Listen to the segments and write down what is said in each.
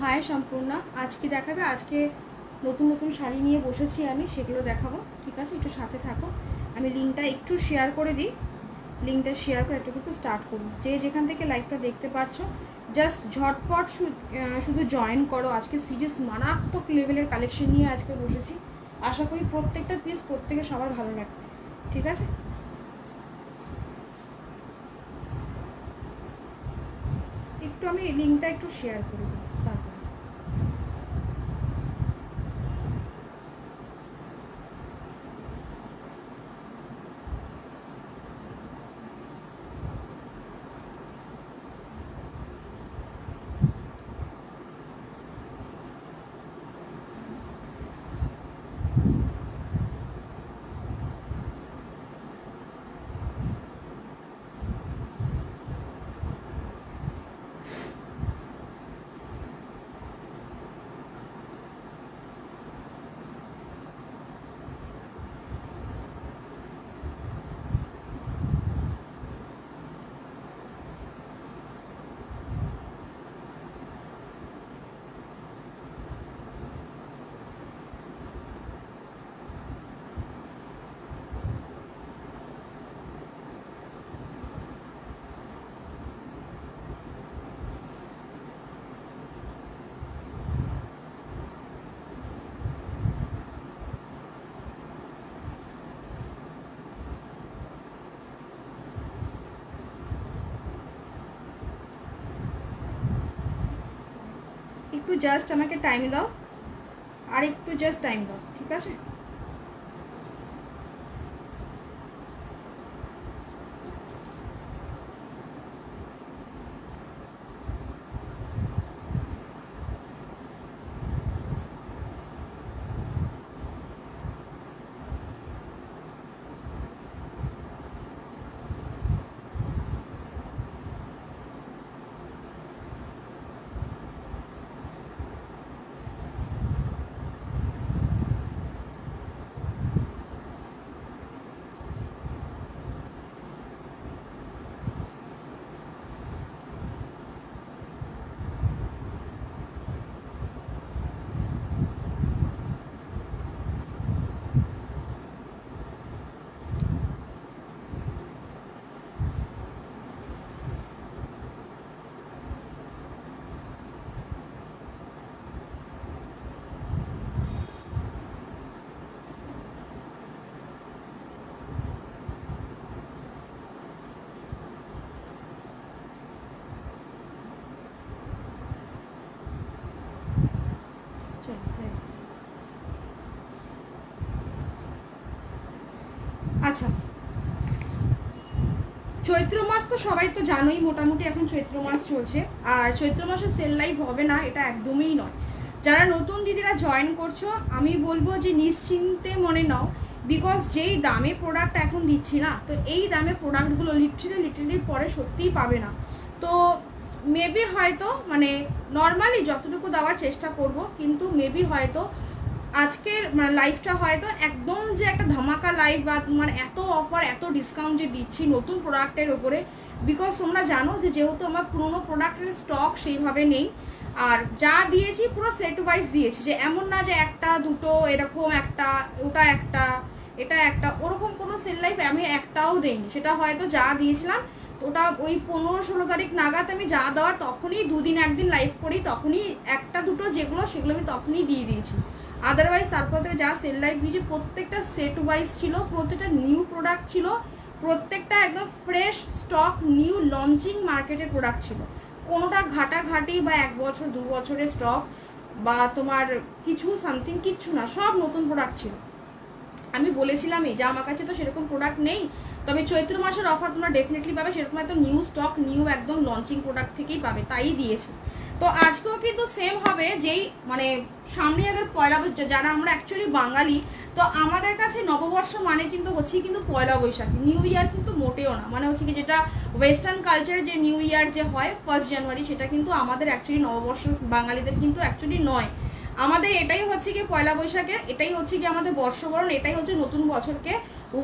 High Sampurna. আজকে দেখাবে, আজকে নতুন নতুন শাড়ি নিয়ে বসেছি আমি, সেগুলো দেখাবো। ঠিক আছে, একটু সাথে থাকো। আমি লিঙ্কটা একটু শেয়ার করে দিই। লিঙ্কটা শেয়ার করে একটু কিন্তু স্টার্ট করুন। যে যেখান থেকে লাইভটা দেখতে পারছো জাস্ট ঝটপট শুধু জয়েন করো। আজকে সিরিয়াস মারাত্মক লেভেলের কালেকশন নিয়ে আজকে বসেছি। আশা করি প্রত্যেকটা পিস প্রত্যেকে সবার ভালো লাগবে। ঠিক আছে, একটু আমি লিঙ্কটা একটু শেয়ার করে দিই তারপর। একটু জাস্ট আমাকে টাইম দাও, আর একটু জাস্ট টাইম দাও। ঠিক আছে, আচ্ছা। চৈত্র মাস তো সবাই তো জানোই, মোটামুটি এখন চৈত্র মাস চলছে। আর চৈত্র মাসে সেল লাইভ হবে না এটা একদমই নয়। যারা নতুন দিদিরা জয়েন করছো আমি বলবো যে নিশ্চিন্তে মনে নাও, বিকজ যেই দামে প্রোডাক্ট এখন দিচ্ছি না, তো এই দামে প্রোডাক্টগুলো লিটারালি পরে সত্যিই পাবে না। তো মেবি হয়তো মানে নর্মালি যতটুকু দেওয়ার চেষ্টা করব, কিন্তু মেবি হয়তো আজকের লাইফটা হয়তো একদম যে একটা ধামাকা লাইফ বা তোমার এত অফার এত ডিসকাউন্ট যে দিচ্ছি নতুন প্রোডাক্টের ওপরে, বিকজ তোমরা জানো যে যেহেতু আমার পুরোনো প্রোডাক্টের স্টক সেইভাবে নেই। আর যা দিয়েছি পুরো সেট ওয়াইজ দিয়েছি, যে এমন না যে একটা দুটো এরকম একটা ওটা একটা এটা একটা, ওরকম কোনো সেল লাইফ আমি একটাও দেইনি। সেটা হয়তো যা দিয়েছিলাম ওটা ওই 15-16 তারিখ নাগাদ আমি যা দেওয়ার তখনই দুদিন একদিন লাইভ করি, তখনই একটা দুটো যেগুলো সেগুলো আমি তখনই দিয়ে দিয়েছি। আদারওয়াইজ তারপর থেকে যা সেল লাইভ দিয়েছি প্রত্যেকটা সেট ওয়াইজ ছিল, প্রত্যেকটা নিউ প্রোডাক্ট ছিল, প্রত্যেকটা একদম ফ্রেশ স্টক নিউ লঞ্চিং মার্কেটের প্রোডাক্ট ছিল। কোনোটা ঘাটাঘাটি বা 1 বছর 2 বছরের স্টক বা তোমার কিছু সামথিং কিচ্ছু না, সব নতুন প্রোডাক্ট ছিল। আমি বলেছিলামই যে আমার কাছে তো সেরকম প্রোডাক্ট নেই, তবে চৈত্র মাসের অফার তোমরা ডেফিনেটলি পাবে, সেরকম একটা নিউ স্টক নিউ একদম লঞ্চিং প্রোডাক্ট থেকেই পাবে, তাই দিয়েছি। তো আজকেও কিন্তু সেম হবে, যেই মানে সামনে যাদের পয়লা বৈশাখ, যারা আমরা অ্যাকচুয়ালি বাঙালি, তো আমাদের কাছে নববর্ষ মানে কিন্তু হচ্ছে কিন্তু পয়লা বৈশাখ, নিউ ইয়ার কিন্তু মোটেও না। মানে হচ্ছে কি যেটা ওয়েস্টার্ন কালচারে যে নিউ ইয়ার যে হয় 1 জানুয়ারি, সেটা কিন্তু আমাদের অ্যাকচুয়ালি নববর্ষ বাঙালিদের কিন্তু অ্যাকচুয়ালি নয়। আমাদের এটাই হচ্ছে কি পয়লা বৈশাখের, এটাই হচ্ছে কি আমাদের বর্ষবরণ, এটাই হচ্ছে নতুন বছরকে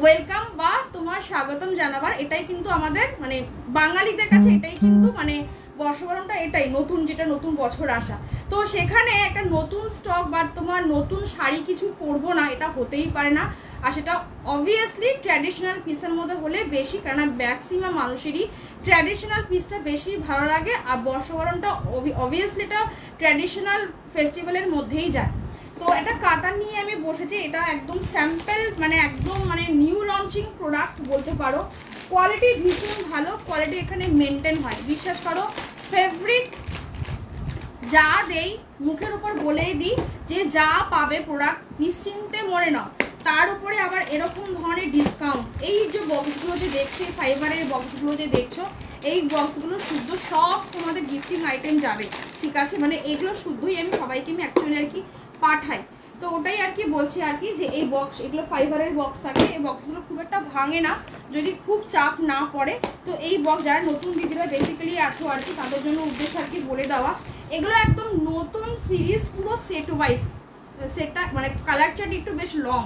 ওয়েলকাম বা তোমার স্বাগতম জানাবার, এটাই কিন্তু আমাদের মানে বাঙালিদের কাছে এটাই কিন্তু মানে বর্ষবরণটা, এটাই নতুন, যেটা নতুন বছর আসা। তো সেখানে একটা নতুন স্টক বা তোমার নতুন শাড়ি কিছু পরবো না, এটা হতেই পারে না। আর সেটা অবভিয়াসলি ট্র্যাডিশনাল পিসের মধ্যে হলে বেশি, কারণ ম্যাক্সিমাম মানুষেরই ট্র্যাডিশনাল পিসটা বেশি ভালো লাগে। আর বর্ষবরণটা অবভিয়াসলি এটা ট্র্যাডিশনাল ফেস্টিভ্যালের মধ্যেই যায়। তো এটা কাতান নিয়ে আমি বসেছি, এটা একদম স্যাম্পল, মানে একদম মানে নিউ লঞ্চিং প্রোডাক্ট বলতে পারো। কোয়ালিটি ভীষণ ভালো, কোয়ালিটি এখানে মেনটেন হয়, বিশ্বাস করো। ফেব্রিক যা দেই মুখের উপর বলেই দিই যে যা পাবে প্রোডাক্ট নিশ্চিন্তে মনে নাও। তার উপরে আবার এরকম ধরনের ডিসকাউন্ট। এই যে বক্সগুলো যে দেখছো, ফাইবারের বক্সগুলো যে দেখছো, এই বক্সগুলো শুদ্ধ সব তোমাদের গিফটিং আইটেম যাবে, ঠিক আছে। মানে এগুলো শুদ্ধই আমি সবাইকে আমি অ্যাকচুয়ালি আর কি পাঠাই। তো ওটাই আর কি বলছি আর কি, যে এই বক্স, এগুলো ফাইবারের বক্স থাকে, এই বক্সগুলো খুব একটা ভাঙে না যদি খুব চাপ না পড়ে। তো এই বক্স যারা নতুন দিদিরা বেসিক্যালি আছো আর কি, তাদের জন্য উদ্দেশ্য আর কি বলে দেওয়া। এগুলো একদম নতুন সিরিজ, পুরো সেট ওয়াইজ, সেটটা মানে কালার চার্ট একটু বেশ লং।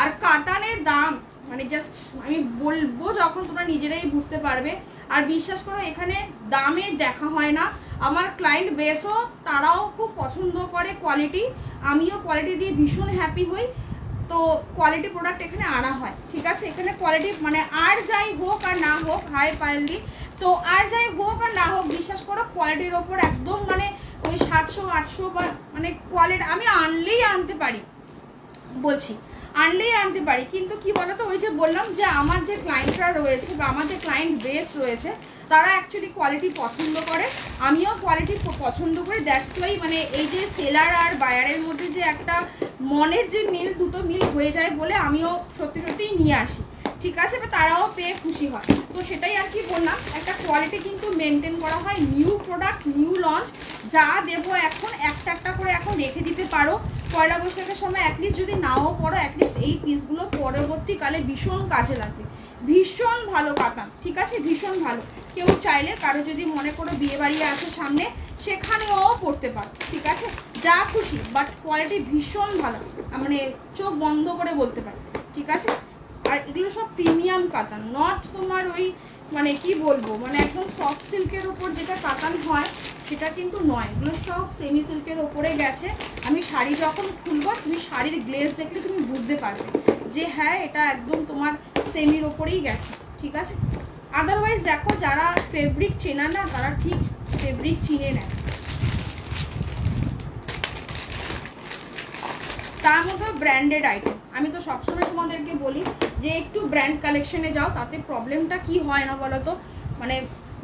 আর কাতানের দাম মানে জাস্ট আমি বলবো যখন তোমরা নিজেরাই বুঝতে পারবে। আর বিশ্বাস করো এখানে দামের দেখা হয় না। আমার ক্লায়েন্ট বেসও তারাও খুব পছন্দ করে কোয়ালিটি, আমিও কোয়ালিটি দিয়ে ভীষণ হ্যাপি হই। তো কোয়ালিটি প্রোডাক্ট এখানে আনা হয়, ঠিক আছে। এখানে কোয়ালিটি মানে আর যাই হোক আর না হোক, হাই পায়েলদি, তো আর যাই হোক আর না হোক বিশ্বাস করো কোয়ালিটির ওপর একদম মানে ওই 700-800 বা মানে কোয়ালিটি আমি আনলেই আনতে পারি, বলছি আনলেই আনতে পারি। কিন্তু কি বলতো, ওই যে বললাম যে আমার যে ক্লায়েন্টরা রয়েছে বা আমার যে ক্লায়েন্ট বেস রয়েছে, তারা অ্যাকচুয়ালি কোয়ালিটি পছন্দ করে, আমিও কোয়ালিটি পছন্দ করি। দ্যাটস ওয়াই মানে এই যে সেলার আর বায়ারের মধ্যে যে একটা মনের যে মিল, দুটো মিল হয়ে যায় বলে আমিও সত্যি সত্যিই নিয়ে আসি, ঠিক আছে। বা তারাও পেয়ে খুশি হয়। তো সেটাই আর কি বললাম, একটা কোয়ালিটি কিন্তু মেনটেন করা হয়। নিউ প্রোডাক্ট, নিউ লঞ্চ, যা দেবো এখন একটা একটা করে এখন রেখে দিতে পারো। পয়লা বৈশাখের সময় অ্যাটলিস্ট যদি নাও পড়ো, অ্যাটলিস্ট এই পিসগুলো পরবর্তীকালে ভীষণ কাজে লাগবে। ভীষণ ভালো কাতান, ঠিক আছে, ভীষণ ভালো। কেউ চাইলে কারো যদি মনে করো বিয়ে বাড়ি আছে সামনে, সেখানেও পড়তে পারো, ঠিক আছে, যা খুশি। বাট কোয়ালিটি ভীষণ ভালো, মানে চোখ বন্ধ করে বলতে পারি, ঠিক আছে। আর এগুলো সব প্রিমিয়াম কাতান, নট তোমার ওই মানে কি বলবো, মানে একদম সফট সিল্কের ওপর যেটা কাতান হয় সেটা কিন্তু নয়। এগুলো সব সেমি সিল্কের ওপরে গেছে। আমি শাড়ি যখন খুলবো, তুমি শাড়ির গ্লেজ দেখলে তুমি বুঝতে পারবে যে হ্যাঁ এটা একদম তোমার সেমির ওপরেই গেছে, ঠিক আছে। আদারওয়াইজ দেখো যারা ফেব্রিক চেনা না, তারা ঠিক ফেব্রিক চিনে নেয়। তার মধ্যে ব্র্যান্ডেড আইটেম, আমি তো সবসময় তোমাদেরকে বলি যে একটু ব্র্যান্ড কালেকশনে যাও। তাতে প্রবলেমটা কি হয় না বলো তো, মানে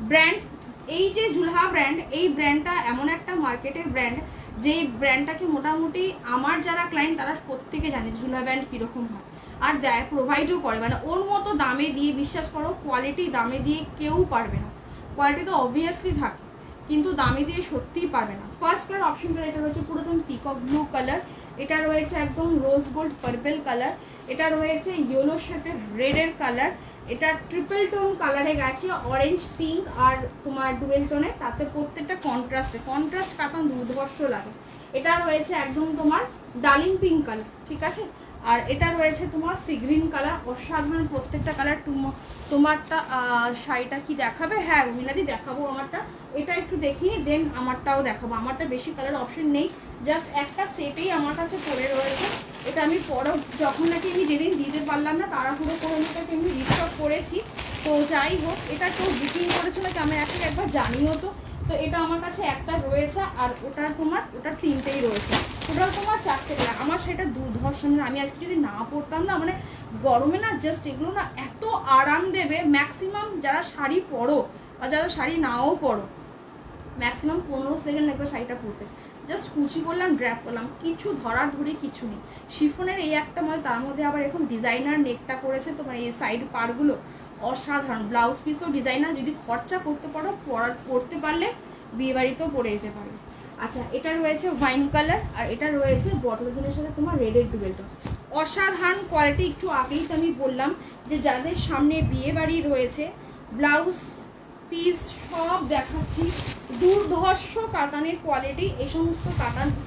ব্র্যান্ড, এই যে জুলহা ব্র্যান্ড, এই ব্র্যান্ডটা এমন একটা মার্কেটের ব্র্যান্ড, যে ব্র্যান্ডটাকে মোটামুটি আমার যারা ক্লায়েন্ট তারা প্রত্যেকে জানে জুলহা ব্র্যান্ড কীরকম হয়। আর দেয়, প্রোভাইডও করে, মানে ওর মতো দামে দিয়ে, বিশ্বাস করো কোয়ালিটি দামে দিয়ে কেউ পারবে না। কোয়ালিটি তো অবভিয়াসলি থাকে, কিন্তু দামে দিয়ে সত্যিই পারবে না। ফার্স্ট কালার অপশনটা এটা রয়েছে পুরো একদম পিকক ব্লু কালার, এটা রয়েছে একদম রোজ গোল্ড পার্পল কালার, এটা রয়েছে ইয়েলোর সাথে রেডের কালার, এটা ট্রিপল টোন কালারে গেছে, অরেঞ্জ, পিঙ্ক আর তোমার ডুয়েল টোনে, তাতে প্রত্যেকটা কন্ট্রাস্ট কাতান দুর্ধর্ষ লাগে। এটা রয়েছে একদম তোমার ডার্লিং পিঙ্ক কালার, ঠিক আছে। আর এটা রয়েছে তোমার সি গ্রিন কালার, অসাধারণ প্রত্যেকটা কালার। তোমারটা শাড়িটা কি দেখাবে? হ্যাঁ মিনাদি দেখাবো আমারটা, এটা একটু দেখিয়ে দেন আমারটাও দেখাবো। আমারটা বেশি কালার অপশন নেই, জাস্ট একটা সেটেই আমার কাছে পড়ে রয়েছে। এটা আমি যখন নাকি আমি যেদিন দিতে পারলাম না, তাড়াহুড়ো করে এটাকে আমি রিস্টক করেছি। তো যাই হোক, এটা কেউ বুকিং করেছিল কি আমি একবার জানিও তো। তো এটা আমার কাছে একটা রয়েছে, আর ওটার তিনটেই রয়েছে, ওটাও তোমার 4টে কালার। আমার সেটা দুর্ধর্ষ, আমি আজকে যদি না পরতাম না, মানে গরমে না জাস্ট এগুলো না এত আরাম দেবে। ম্যাক্সিমাম যারা শাড়ি পরো বা যারা শাড়ি নাও পরো, ম্যাক্সিমাম 15 সেকেন্ড লাগবে শাড়িটা পরতে। জাস্ট কুচি করলাম, ড্র্যাপ করলাম, কিছু ধরাধরি কিছু নেই। শিফনের এই একটা মধ্যে, তার মধ্যে আবার এখন ডিজাইনার নেকটা করেছে, তো মানে এই সাইড পারগুলো অসাধারণ। ব্লাউজ পিসও ডিজাইনার, যদি খরচা করতে পারো, পরতে পারলে বিয়েবাড়িতেও পরে যেতে পারো। আচ্ছা, এটা রয়েছে ওয়াইন কালার, আর এটা রয়েছে বটল গ্রিনের সাথে তোমার রেডের ডুয়েলটা। অসাধারণ কোয়ালিটি। একটু আগেই তো আমি বললাম যে যাদের সামনে বিয়ে বাড়ি রয়েছে, ব্লাউজ পিস সব দেখাচ্ছি, দুর্ধর্ষ কাতানের কোয়ালিটি। এই সমস্ত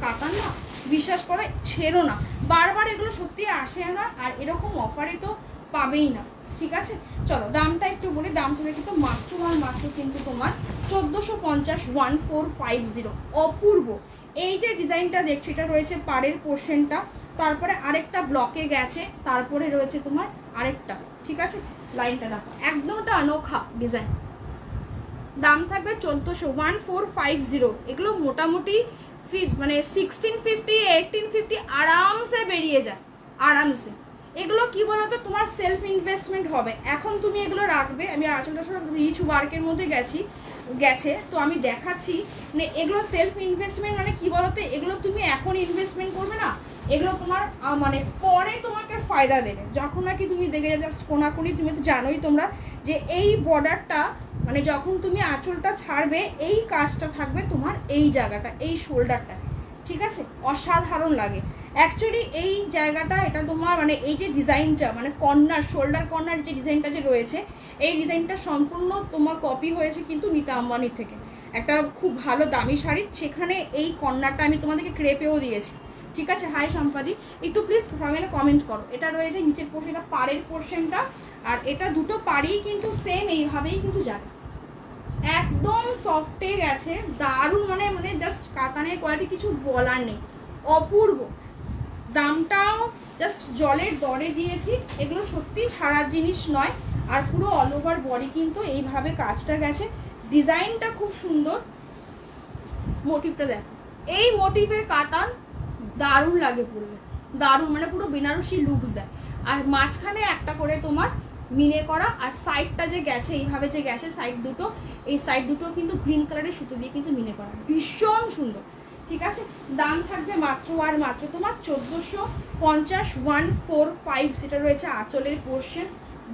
কাতান না বিশ্বাস করে ছেড়ো না, বারবার এগুলো সত্যি আসে না, আর এরকম অফারে তো পাবেই না। ঠিক আছে, চলো দামটা একটু বলি। দামটা কিন্তু মাত্র আর মাত্র কিন্তু তোমার 1450, 1450। অপূর্ব এই যে ডিজাইনটা দেখছো, এটা রয়েছে পাড়ের পোর্শনটা, তারপরে আরেকটা ব্লকে গেছে, তারপরে রয়েছে তোমার আরেকটা। ঠিক আছে, লাইনটা দেখো, একদমটা অনোখা ডিজাইন। দাম থাকবে 1400, 1450। এগুলো মোটামুটি মানে 1650, 1850 আরামসে বেরিয়ে যায়, আরামসে। এগুলো কি বলতো, তোমার সেলফ ইনভেস্টমেন্ট হবে। এখন তুমি এগুলো রাখবে, আমি আঁচলটা সব রিচ ওয়ার্কের মধ্যে গেছে তো আমি দেখাচ্ছি। মানে এগুলো সেলফ ইনভেস্টমেন্ট মানে কি বলতো, এগুলো তুমি এখন ইনভেস্টমেন্ট করবে না, এগুলো তোমার মানে পরে তোমাকে ফায়দা দেবে। যখন নাকি তুমি দেখে জাস্ট কোনাকুনি, তুমি তো জানোই তোমরা যে এই বর্ডারটা মানে যখন তুমি আঁচলটা ছাড়বে, এই কাজটা থাকবে তোমার এই জায়গাটা, এই শোল্ডারটা। ঠিক আছে, অসাধারণ লাগে অ্যাকচুয়ালি এই জায়গাটা। এটা তোমার মানে এই যে ডিজাইনটা মানে কর্নার, শোল্ডার কর্নার যে ডিজাইনটা যে রয়েছে, এই ডিজাইনটা সম্পূর্ণ তোমার কপি হয়েছে কিন্তু নীতা আম্বানির থেকে, একটা খুব ভালো দামি শাড়ি। সেখানে এই কর্নারটা আমি তোমাদেরকে ক্রেপেও দিয়েছি। ঠিক আছে, হাই সম্পাদি, একটু প্লিজ কমেন্ট করো। এটা রয়েছে নিচের পোর্শন, এটা পাড়ের পোর্শনটা, আর এটা দুটো পাড়েই কিন্তু সেম এইভাবেই কিন্তু যাবে, একদম সফটে গেছে, দারুণ। মানে মানে জাস্ট কাতানের কোয়ালিটি কিছু বলার নেই, অপূর্ব। দামটাও জাস্ট জলের দরে দিয়েছি, এগুলো সত্যি ছাড়ার জিনিস নয়। আর পুরো অল ওভার বডি কিন্তু এইভাবে কাজটা গেছে, ডিজাইনটা খুব সুন্দর। মোটিভটা দেখো, এই মোটিভের কাতান দারুণ লাগে, পড়লে দারুণ, মানে পুরো বেনারসি লুকস দেয়। আর মাঝখানে একটা করে তোমার মিনে করা, আর সাইডটা যে গেছে এইভাবে যে গেছে সাইড দুটো, এই সাইড দুটো কিন্তু গ্রিন কালারের সুতো দিয়ে কিন্তু মিনে করা, ভীষণ সুন্দর। ঠিক আছে, দাম থাকবে মাত্র আর মাত্র তোমার 1450, 145। সেটা রয়েছে আঁচলের পোর্শন,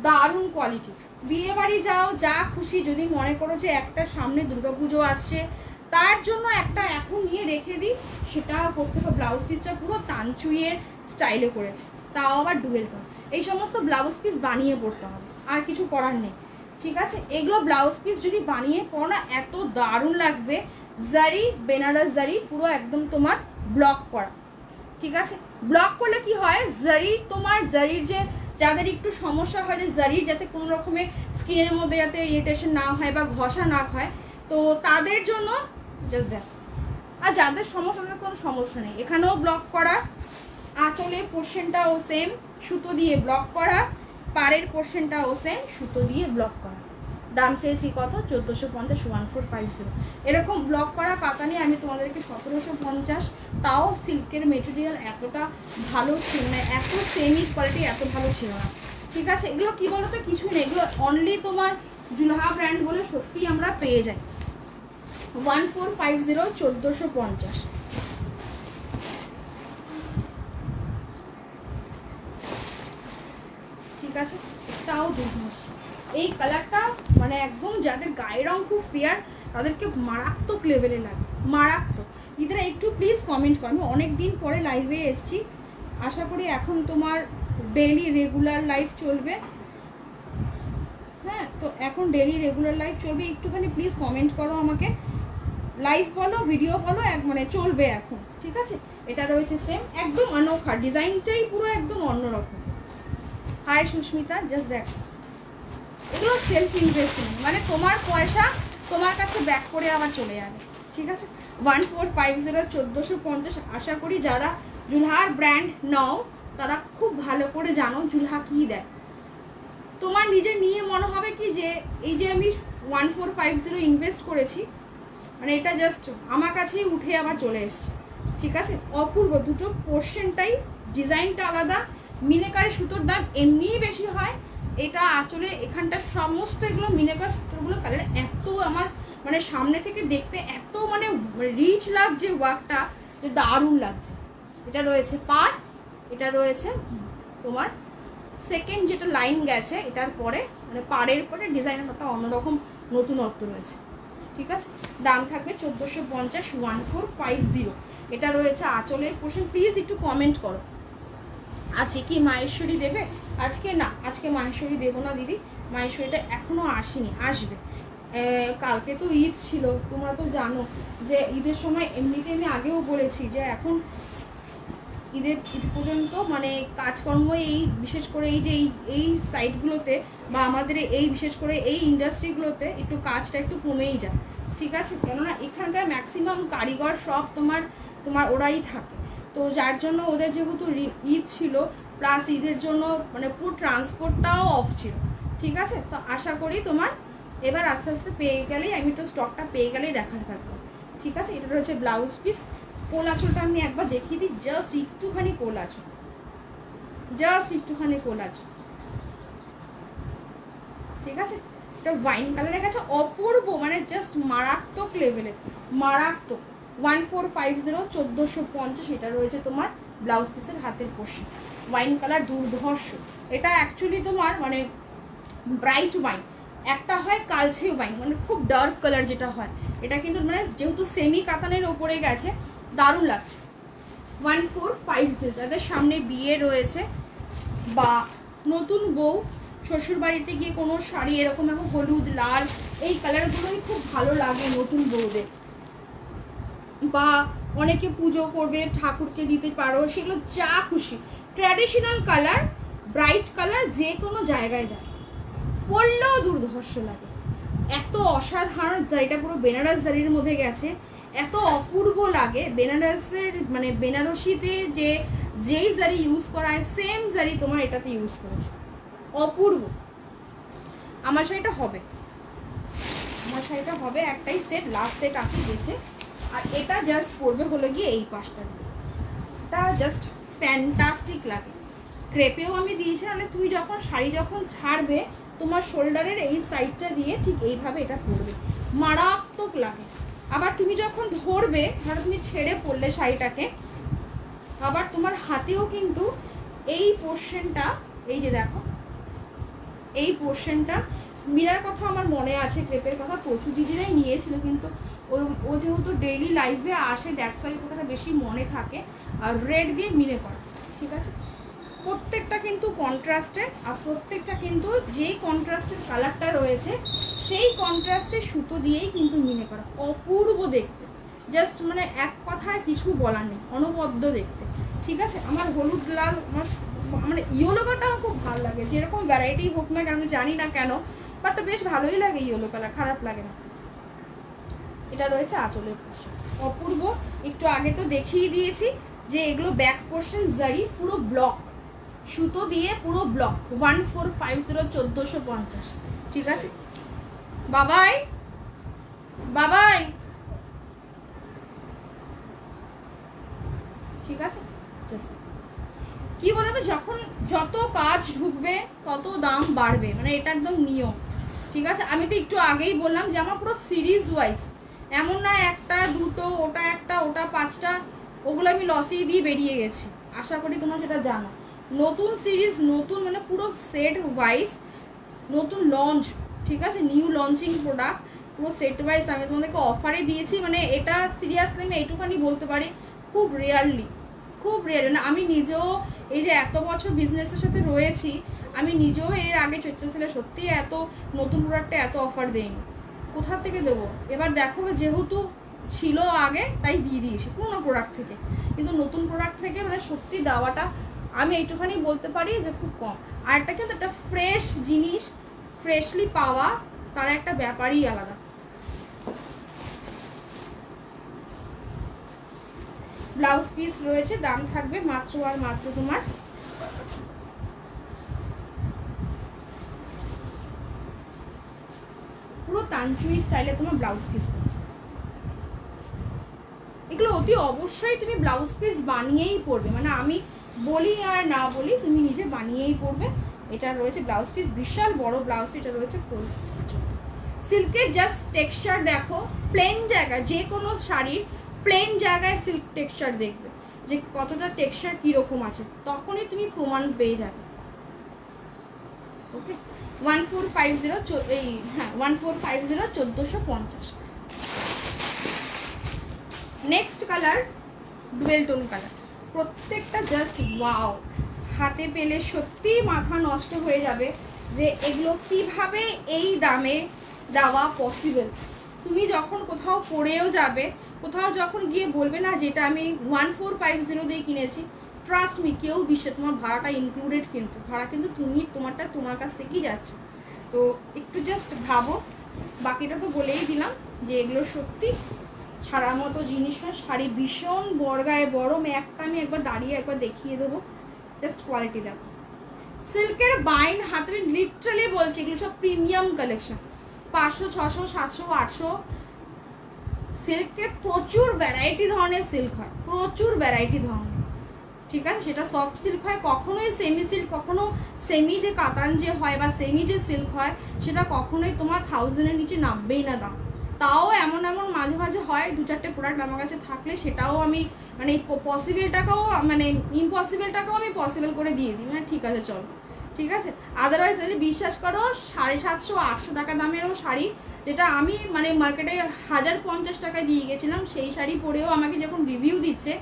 দারুণ কোয়ালিটি। বিয়ে বাড়ি যাও, যা খুশি, যদি মনে করো যে একটা সামনে দুর্গাপুজো আসছে, তার জন্য একটা এখন নিয়ে রেখে দিই, সেটাও করতে হবে। ব্লাউজ পিসটা পুরো তানচুইয়ের স্টাইলে করেছে, তাও আবার ডুয়েল টোন। এই সমস্ত ব্লাউজ পিস বানিয়ে পড়তে হবে, আর কিছু করার নেই। ঠিক আছে, এগুলো ব্লাউজ পিস যদি বানিয়ে পড়ো না, এত দারুণ লাগবে। জারি, বেনারস জারি, পুরো একদম তোমার ব্লক করা। ঠিক আছে, ব্লক করলে কি হয়, জারি তোমার জারির যে যাদের একটু সমস্যা হয়, যে জারির যাতে কোনো রকমের স্কিনের মধ্যে যাতে ইরিটেশন না হয় বা ঘষা না হয়, তো তাদের জন্য জাস্ট দ্যাট। আর যাদের সমস্যা, তাদের কোনো সমস্যা নেই, এখানেও ব্লক করা, আঁচলের পোর্শনটাও সেম সুতো দিয়ে ব্লক করা, পাড়ের পোর্শনটাও সেম সুতো দিয়ে ব্লক করা। দাম চেয়েছি কত, 1450, 1450। এরকম ব্লক করা কাতানে আমি তোমাদেরকে 1750, তাও সিল্কের মেটেরিয়াল এতটা ভালো ছিল না, এত সেমি কোয়ালিটি এত ভালো ছিল না। ঠিক আছে, এগুলো কী বলো তো, কিছু নেই, এগুলো অনলি তোমার জুলহা ব্র্যান্ড বলে সত্যি আমরা পেয়ে যাই। 1450, 1450। ঠিক আছে, এটাও দুর্ধর্ষ। এই কালারটা মানে একদম যাদের গায়ের রং খুব ফেয়ার, তাদেরকে মারাত্মক লেভেলে লাগে, মারাত্মক। দিদিরা একটু প্লিজ কমেন্ট করো। আমি অনেক দিন পরে লাইভে এসেছি, আশা করি এখন তোমার ডেইলি রেগুলার লাইভ চলবে। হ্যাঁ, তো এখন ডেইলি রেগুলার লাইভ চলবে, একটুখানি প্লিজ কমেন্ট করো আমাকে। লাইভ বলো, ভিডিও বলো, মানে চলবে এখন। ঠিক আছে, এটা রয়েছে সেম, একদম অনোখা, ডিজাইনটাই পুরো একদম অন্যরকম। হাই সুস্মিতা, জাস্ট দেখ, এগুলো সেলফ ইনভেস্টমেন্ট, মানে তোমার পয়সা তোমার কাছে ব্যাক করে আবার চলে যাবে। ঠিক আছে, 1450, 1450। আশা করি যারা জুলহার ব্র্যান্ড নাও তারা খুব ভালো করে জানো জুলহা কী দেয়। তোমার নিজে নিয়ে মনে হবে কি যে এই যে আমি 1450 ইনভেস্ট করেছি, মানে এটা জাস্ট আমার কাছেই উঠে আবার চলে এসছে। ঠিক আছে, অপূর্ব, দুটো পোর্শনটাই ডিজাইনটা আলাদা। মিনেকারের সুতোর দাম এমনিই বেশি হয়, এটা আঁচলে এখানটা সমস্ত এগুলো মিনেকার সুতোগুলো কালার এত আমার মানে সামনে থেকে দেখতে এত মানে রিচ লাগছে, ওয়ার্কটা যে দারুণ লাগছে। এটা রয়েছে পাড়, এটা রয়েছে তোমার সেকেন্ড যেটা লাইন গেছে এটার পরে, মানে পাড়ের পরে ডিজাইনের একটা অন্যরকম নতুনত্ব রয়েছে। ঠিক আছে, দাম থাকবে 1450, 1450। এটা রয়েছে আঁচলের পোর্শন। প্লিজ একটু কমেন্ট করো, আছে কি মাহেশ্বরী দেবে আজকে? না, আজকে মাহেশ্বরী দেবো না দিদি, মাহেশ্বরীটা এখনও আসেনি, আসবে। কালকে তো ঈদ ছিল, তোমরা তো জানো যে ঈদের সময় এমনিতে আমি আগেও বলেছি যে এখন ঈদ পর্যন্ত মানে কাজকর্ম এই বিশেষ করে এই যে এই সাইটগুলোতে বা আমাদের এই বিশেষ করে এই ইন্ডাস্ট্রিগুলোতে একটু কাজটা একটু কমেই যায়, ঠিক আছে? কেননা এখানকার ম্যাক্সিমাম কারিগর সব তোমার ওরাই থাকে। তো যার জন্য ওদের যেহেতু ঈদ ছিল প্লাস ঈদের জন্য মানে পুরো ট্রান্সপোর্টটাও অফ ছিল, ঠিক আছে? তো আশা করি তোমার এবার আস্তে আস্তে পেয়ে গেলেই, আমি তো স্টকটা পেয়ে গেলেই দেখাতে থাকবো, ঠিক আছে? এটা রয়েছে ব্লাউজ পিস। কোল আঁচলটা আমি একবার দেখিয়ে দিই, জাস্ট একটুখানি কোল আঁচল, জাস্ট একটুখানি কোল আঁচল, ঠিক আছে? এটা ওয়াইন কালারের কাছে অপূর্ব, মানে জাস্ট মারাত্মক লেভেলের, মারাত্মক। 1450 1450 এটা রয়েছে তোমার ব্লাউজ পিসের হাতের পোর্শন। ওয়াইন কালার দুর্ধর্ষ, এটা অ্যাকচুয়ালি তোমার মানে ব্রাইট ওয়াইন, একটা হয় কালচে ওয়াইন মানে খুব ডার্ক কালার যেটা হয়, এটা কিন্তু মানে যেহেতু সেমি কাতানের ওপরে গেছে দারুণ লাগছে। 1450, যাদের সামনে বিয়ে রয়েছে বা নতুন বউ শ্বশুরবাড়িতে গিয়ে কোনো শাড়ি এরকম এখন হলুদ লাল এই কালারগুলোই খুব ভালো লাগে নতুন বউদের, বা অনেকে পুজো করবে ঠাকুরকে দিতে পারো, সেগুলো যা খুশি ট্র্যাডিশনাল কালার ব্রাইট কালার যে কোনো জায়গায় যায়, পরলেও দুর্ধর্ষ লাগে। এত অসাধারণ জারিটা পুরো বেনারস জারির মধ্যে গেছে, এত অপূর্ব লাগে। বেনারসের মানে বেনারসিতে যেই জারি ইউজ করা হয় সেম জারি তোমার এটাতে ইউজ করেছে, অপূর্ব। আমার শাড়িটা হবে, আমার শাড়িটা হবে একটাই সেট, লাস্ট সেট আছে বেঁচে। আর এটা জাস্ট পরবে হলো গিয়ে এই পাশটা দিয়ে, এটা জাস্ট ফ্যান্টাস্টিক লাগে। ক্রেপেও আমি দিয়েছি, মানে তুই যখন শাড়ি যখন ছাড়বে তোমার শোল্ডারের এই সাইডটা দিয়ে ঠিক এইভাবে এটা পরবে, মারাত্মক লাগে। আবার তুমি যখন ধরবে, ধরো তুমি ছেড়ে পরলে শাড়িটাকে, আবার তোমার হাতেও কিন্তু এই পোর্শনটা, এই যে দেখো এই পোর্শনটা, মিরার কথা আমার মনে আছে, ক্রেপের কথা প্রচুর দিদিরাই নিয়েছিল, কিন্তু ও যেহেতু ডেইলি লাইফে আসে দ্যাটস ওয়াই কথাটা বেশি মনে থাকে। আর রেড দিয়ে মিলে করা, ঠিক আছে? প্রত্যেকটা কিন্তু কন্ট্রাস্টে, আর প্রত্যেকটা কিন্তু যেই কন্ট্রাস্টের কালারটা রয়েছে সেই কন্ট্রাস্টের সুতো দিয়েই কিন্তু মিলে করা, অপূর্ব দেখতে, জাস্ট মানে এক কথায় কিছু বলার নেই, অনবদ্য দেখতে, ঠিক আছে? আমার হলুদ লাল আমার মানে ইয়েলো কালারটা আমার খুব ভালো লাগে, যেরকম ভ্যারাইটি হোক না কেন জানি না কেন, বাট বেশ ভালোই লাগে ইয়েলো কালার, খারাপ লাগে না। এটা রয়েছে আঁচলের পোর্শন, অপূর্ব। একটু আগে তো দেখিয়ে দিয়েছি যে এগুলো ব্যাক পোর্শন জারি পুরো ব্লক সুতো দিয়ে পুরো ব্লক। 1450 1450, ঠিক আছে? বাবাই বাবাই, ঠিক আছে? কি বলতো, যখন যত কাজ ঢুকবে তত দাম বাড়বে, মানে এটা একদম নিয়ম, ঠিক আছে? আমি তো একটু আগেই বললাম যে আমার পুরো সিরিজ ওয়াইজ, এমন না একটা দুটো ওটা একটা ওটা পাঁচটা, ওগুলো আমি লসেই দিয়ে বেরিয়ে গেছি, আশা করি তোমরা সেটা জানো। নতুন সিরিজ, নতুন মানে পুরো সেট ওয়াইজ নতুন লঞ্চ, ঠিক আছে? নিউ লঞ্চিং প্রোডাক্ট পুরো সেট ওয়াইজ আমি তোমাদেরকে অফারে দিয়েছি। মানে এটা সিরিয়াসলি আমি এইটুখানি বলতে পারি, খুব রেয়ারলি, খুব রেয়ার না। আমি নিজেও এই যে এত বছর বিজনেসের সাথে রয়েছি, আমি নিজেও এর আগে চৈত্র সেলে সত্যি এত নতুন প্রোডাক্টে এত অফার দেইনি, কোথা থেকে দেবো? এবার দেখো যেহেতু ছিল আগে তাই দিয়ে দিয়েছি পুরোনো প্রোডাক্ট থেকে, কিন্তু নতুন প্রোডাক্ট থেকে মানে সত্যি দেওয়াটা আমি এইটুখানি বলতে পারি যে খুব কম। আর একটা কিন্তু একটা ফ্রেশ জিনিস ফ্রেশলি পাওয়া, তার একটা ব্যাপারই আলাদা। ব্লাউজ পিস রয়েছে, দাম থাকবে মাত্র আর মাত্র তোমার পুরো তানচুই স্টাইলে তোমার ব্লাউজ পিস রয়েছে। এগুলো অতি অবশ্যই তুমি ব্লাউজ পিস বানিয়েই পরবে, মানে আমি বলি আর না বলি তুমি নিজে বানিয়েই পরবে। এটা রয়েছে ব্লাউজ পিস, বিশাল বড় ব্লাউজ পিস, এটা রয়েছে ফুল সিল্কের। জাস্ট টেক্সচার দেখো, প্লেন জায়গায় যে কোনো শাড়ির প্লেন জায়গায় সিল্ক টেক্সচার দেখবে যে কতটা টেক্সচার কীরকম আছে, তখনই তুমি প্রমাণ পেয়ে যাবে। ওকে, 1450 এই হ্যাঁ 1450 1450। Next colour dual tone colour, প্রত্যেকটা জাস্ট ওয়াও, হাতে পেলে সত্যি মাথা নষ্ট হয়ে যাবে যে এগুলো কিভাবে এই দামে দেওয়া পসিবল। তুমি যখন কোথাও পড়েও যাবে, কোথাও যখন গিয়ে বলবে না যেটা আমি 1450 দিয়ে কিনেছি, ট্রাস্ট মি, কেউ বিশ্বাস, তোমার ভাড়াটা ইনক্লুডেড, কিন্তু ভাড়া কিন্তু তুমি তোমারটা তোমার কাছ থেকেই যাচ্ছে। তো একটু জাস্ট ভাবো। বাকিটা তো বলেই দিলাম যে এগুলো সত্যি ছাড়ার মতো জিনিস নয়। শাড়ি ভীষণ বর্গায় বরম, একটা আমি একবার দাঁড়িয়ে একবার দেখিয়ে দেবো, জাস্ট কোয়ালিটি দেখো। সিল্কের বাইন হাতে আমি লিটারালি বলছি এগুলো সব প্রিমিয়াম কালেকশন, 500, 600, 700, 800। সিল্কের প্রচুর ভ্যারাইটি ধরনের সিল্ক হয়, প্রচুর ভ্যারাইটি ধরনের, ঠিক আছে। সেটা সফট সিল্ক হয়, কখনোই সেমি সিল্ক, কখনো সেমি যে কাতান যে হয় বা সেমি যে সিল্ক হয় সেটা কখনোই তোমার 1000-এর নিচে নামবেই না দাম। তাও এমন এমন মাঝে মাঝে হয় 2-4টে প্রোডাক্ট আমার কাছে থাকলে সেটাও আমি মানে পসিবলটাকেও মানে ইম্পসিবলটাকেও আমি পসিবল করে দিয়ে দিই, মানে ঠিক আছে চলো, ঠিক আছে। আদারওয়াইজ যদি বিশ্বাস করো 750-800 টাকা দামেরও শাড়ি, যেটা আমি মানে মার্কেটে 1050 টাকায় দিয়ে গেছিলাম, সেই শাড়ি পরেও আমাকে যখন রিভিউ দিচ্ছে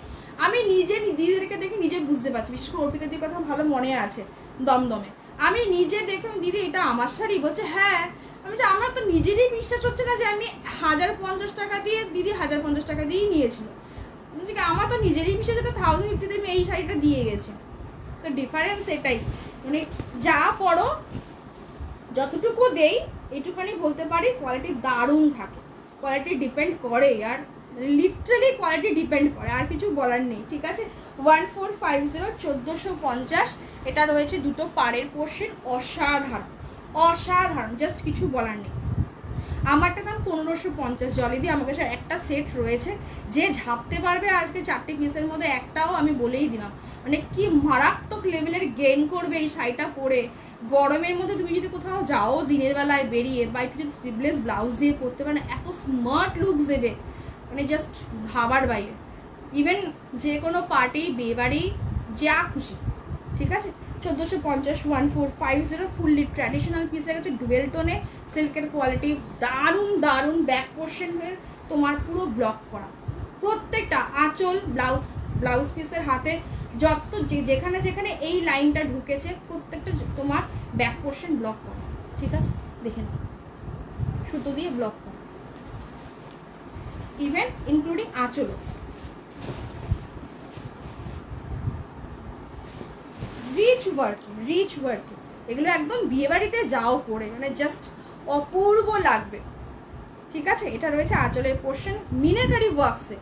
আমি নিজে দিদিদেরকে দেখে নিজে বুঝতে পারছি। বিশেষ করে অর্পিতা দিদির কথা ভালো মনে আছে, দমদমে আমি নিজে দেখে, দিদি এটা আমার শাড়ি, বলছে হ্যাঁ। আমি যে আমার তো নিজেরই বিশ্বাস হচ্ছে না যে আমি 1050 টাকা দিয়ে, দিদি 1050 টাকা দিয়েই নিয়েছিল, বলছে কি আমার তো নিজেরই বিশ্বাস এটা 1050 দিয়ে আমি এই শাড়িটা দিয়ে গেছি। তো ডিফারেন্স এটাই, মানে যা পড়ো যতটুকু দেই এইটুখানি বলতে পারি, কোয়ালিটি দারুণ থাকে, কোয়ালিটি ডিপেন্ড করে আর লিটারালি কোয়ালিটি ডিপেন্ড করে, আর কিছু বলার নেই, ঠিক আছে। 1450 1450, এটা রয়েছে দুটো পাড়ের পোর্শন, অসাধারণ অসাধারণ, জাস্ট কিছু বলার নেই। আমারটা দাম 1550 জলে দিয়ে, আমার কাছে একটা সেট রয়েছে, যে ঝাপতে পারবে আজকে 4টে পিসের মধ্যে একটাও, আমি বলেই দিলাম মানে কি মারাত্মক লেভেলের গেইন করবে এই শাড়িটা পরে। গরমের মধ্যে তুমি যদি কোথাও যাও দিনের বেলায় বেরিয়ে, বা একটু যদি স্লিভলেস ব্লাউজ দিয়ে পরতে পারে না, এত স্মার্ট লুকস দেবে মানে জাস্ট ভাবার বাইরে। ইভেন যে কোনো পার্টি, বিয়েবাড়ি, যা খুশি, ঠিক আছে। 1450 1450 ফুললি ট্র্যাডিশনাল পিস গেছে, ডুয়েল টোনে, সিল্কের কোয়ালিটি দারুণ দারুণ। ব্যাক পোর্শনের তোমার পুরো ব্লক করা, প্রত্যেকটা আঁচল, ব্লাউজ পিসের হাতে যত যেখানে যেখানে এই লাইনটা ঢুকেছে প্রত্যেকটা তোমার ব্যাক পোর্শন ব্লক করা, ঠিক আছে। দেখে নাও, সুতো দিয়ে ব্লক করা, ইভেন ইনক্লুডিং আঁচলও। রিচ ওয়ার্কিং এগুলো একদম বিয়েবাড়িতে যাও পরে মানে জাস্ট অপূর্ব লাগবে, ঠিক আছে। এটা রয়েছে আঁচলের পোর্শন মিনাকারি ওয়ার্কসে,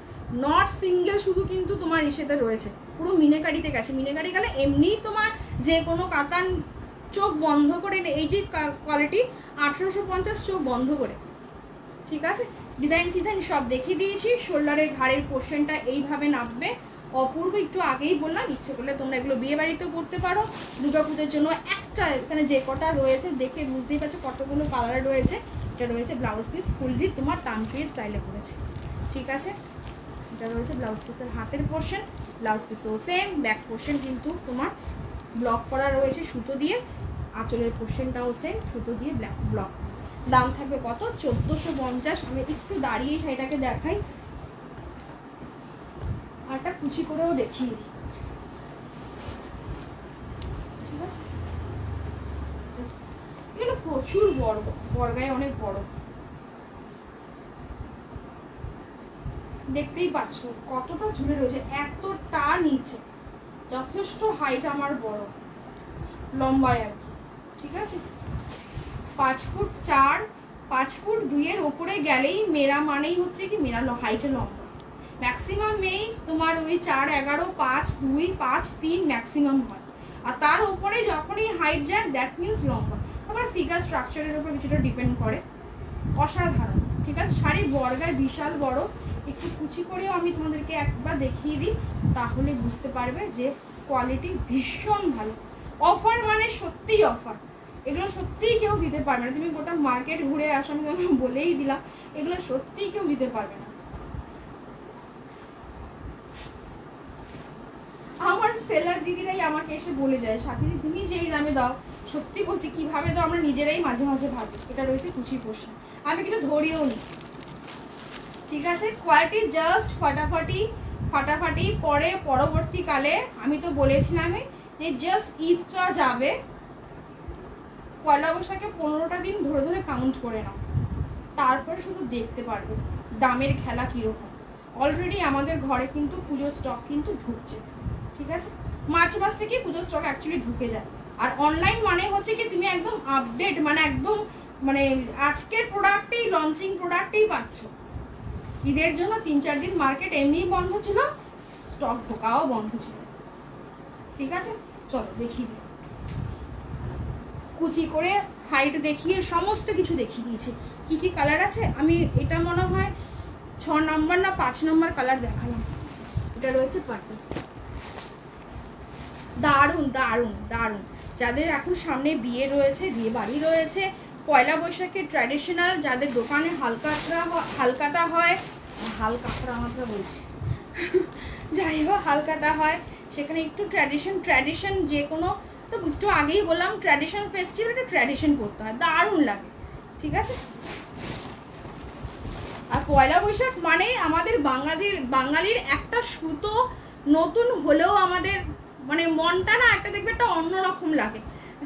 নট সিঙ্গেল শুধু কিন্তু তোমার ইসেতে রয়েছে, পুরো মিনাকারিতে গেছে। মিনাকারি গেলে এমনিই তোমার যে কোনো কাতান চোখ বন্ধ করে, এই যে কোয়ালিটি 1850 চোখ বন্ধ করে, ঠিক আছে। ডিজাইন সব দেখিয়ে দিয়েছি। শোল্ডারের ঘাড়ের পোর্শনটা এইভাবে নামবে, অপূর্ব। একটু আগেই বললাম ইচ্ছে করলে তোমরা এগুলো বিয়ে বাড়িতেও করতে পারো, দুর্গাপুজোর জন্য একটা এখানে যে কটা রয়েছে দেখে বুঝতেই পারছো কতগুলো কালার রয়েছে। এটা রয়েছে ব্লাউজ পিস, ফুললি তোমার তানপুরি স্টাইলে করেছে, ঠিক আছে। এটা রয়েছে ব্লাউজ পিসের হাতের পোর্শন, ব্লাউজ পিসও সেম, ব্যাক পোর্শন কিন্তু তোমার ব্লক করা রয়েছে সুতো দিয়ে, আঁচলের পোর্শনটাও সেম সুতো দিয়ে ব্লক। দাম থাকবে কত? 1450। আমি একটু দাঁড়িয়ে শাড়িটাকে দেখাই, আরটা কুচি করেও দেখিয়ে দিই, ঠিক আছে। এগুলো প্রচুর বড়, বর্গায় অনেক বড়, দেখতেই পাচ্ছ কতটা ঝুলে রয়েছে, এতটা নিচে, যথেষ্ট হাইট আমার বড়, লম্বায় আর কি, ঠিক আছে। 5 ফুট 4, 5 ফুট 2 ওপরে গেলেই মেরা মানেই হচ্ছে কি মেরা হাইটে লম্বা। ম্যাক্সিমাম মেয়েই তোমার ওই 4, 11, 5, 2, 5, 3 ম্যাক্সিমাম হয়, আর তার উপরে যখনই হাইট যায় দ্যাট মিনস লম্বা। আবার ফিগার স্ট্রাকচারের উপর কিছুটা ডিপেন্ড করে। অসাধারণ, ঠিক আছে। শাড়ি বর্গায় বিশাল বড়, একটু কুচি করেও আমি তোমাদেরকে একবার দেখিয়ে দিই, তাহলে বুঝতে পারবে যে কোয়ালিটি ভীষণ ভালো। অফার মানে সত্যিই অফার, এগুলো সত্যিই কেউ দিতে পারবে না। তুমি গোটা মার্কেট ঘুরে আসো, আমি তোমাকে বলেই দিলাম এগুলো সত্যিই কেউ দিতে পারবে না। আমার সেলার দিদিরাই আমাকে এসে বলে যায়, সাথী তুমি যেই দামে দাও, সত্যি বলছি কিভাবে দাও আমরা নিজেরাই মাঝে মাঝে ভাবি। এটা রয়েছে কুচি পোর্শন, আমি কিন্তু ধরিয়েও নি, ঠিক আছে। কোয়ালিটি জাস্ট ফাটাফাটি। পরে পরবর্তীকালে আমি তো বলেছিলামই যে জাস্ট ঈদটা যাবে, পয়লা বৈশাখে 15টা দিন ধরে ধরে কাউন্ট করে নাও, তারপরে শুধু দেখতে পারবে দামের খেলা কীরকম। অলরেডি আমাদের ঘরে কিন্তু পুজোর স্টক কিন্তু ঢুকছে, ঠিক আছে। মার্চ মাস থেকেই পুজোর স্টক অ্যাকচুয়ালি ঢুকে যায়। আর অনলাইন মানে হচ্ছে কি তুমি একদম আপডেট, মানে একদম মানে আজকের প্রোডাক্টেই, লঞ্চিং প্রোডাক্টেই পাচ্ছ। ঈদের জন্য 3-4 দিন মার্কেট এমনিই বন্ধ ছিল, স্টক ঢোকাও বন্ধ ছিল। ঠিক আছে, চলো দেখিয়ে দিই। কুচি করে হাইট দেখিয়ে সমস্ত কিছু দেখিয়ে দিয়েছি। কি কি কালার আছে, আমি এটা মনে হয় 6 নম্বর না 5 নম্বর কালার দেখালাম। এটা রয়েছে পার্পল, দারুণ দারুণ দারুণ। যাদের এখন সামনে বিয়ে রয়েছে, বিয়ে বাড়ি রয়েছে, পয়লা বৈশাখের ট্র্যাডিশনাল, যাদের দোকানে হালকাটা হয়, হালকাটা আমরা বলছি যাই হোক হালকাটা হয়, সেখানে একটু ট্র্যাডিশন যে কোনো, তো একটু আগেই বললাম ট্র্যাডিশন ফেস্টিভ্যালটা ট্র্যাডিশন করতে হয়, দারুণ লাগে। ঠিক আছে, আর পয়লা বৈশাখ মানে আমাদের বাঙালির একটা সুতো নতুন হলেও আমাদের মানে মনটা না একটা দেখবে একটা অন্যরকম লাগে,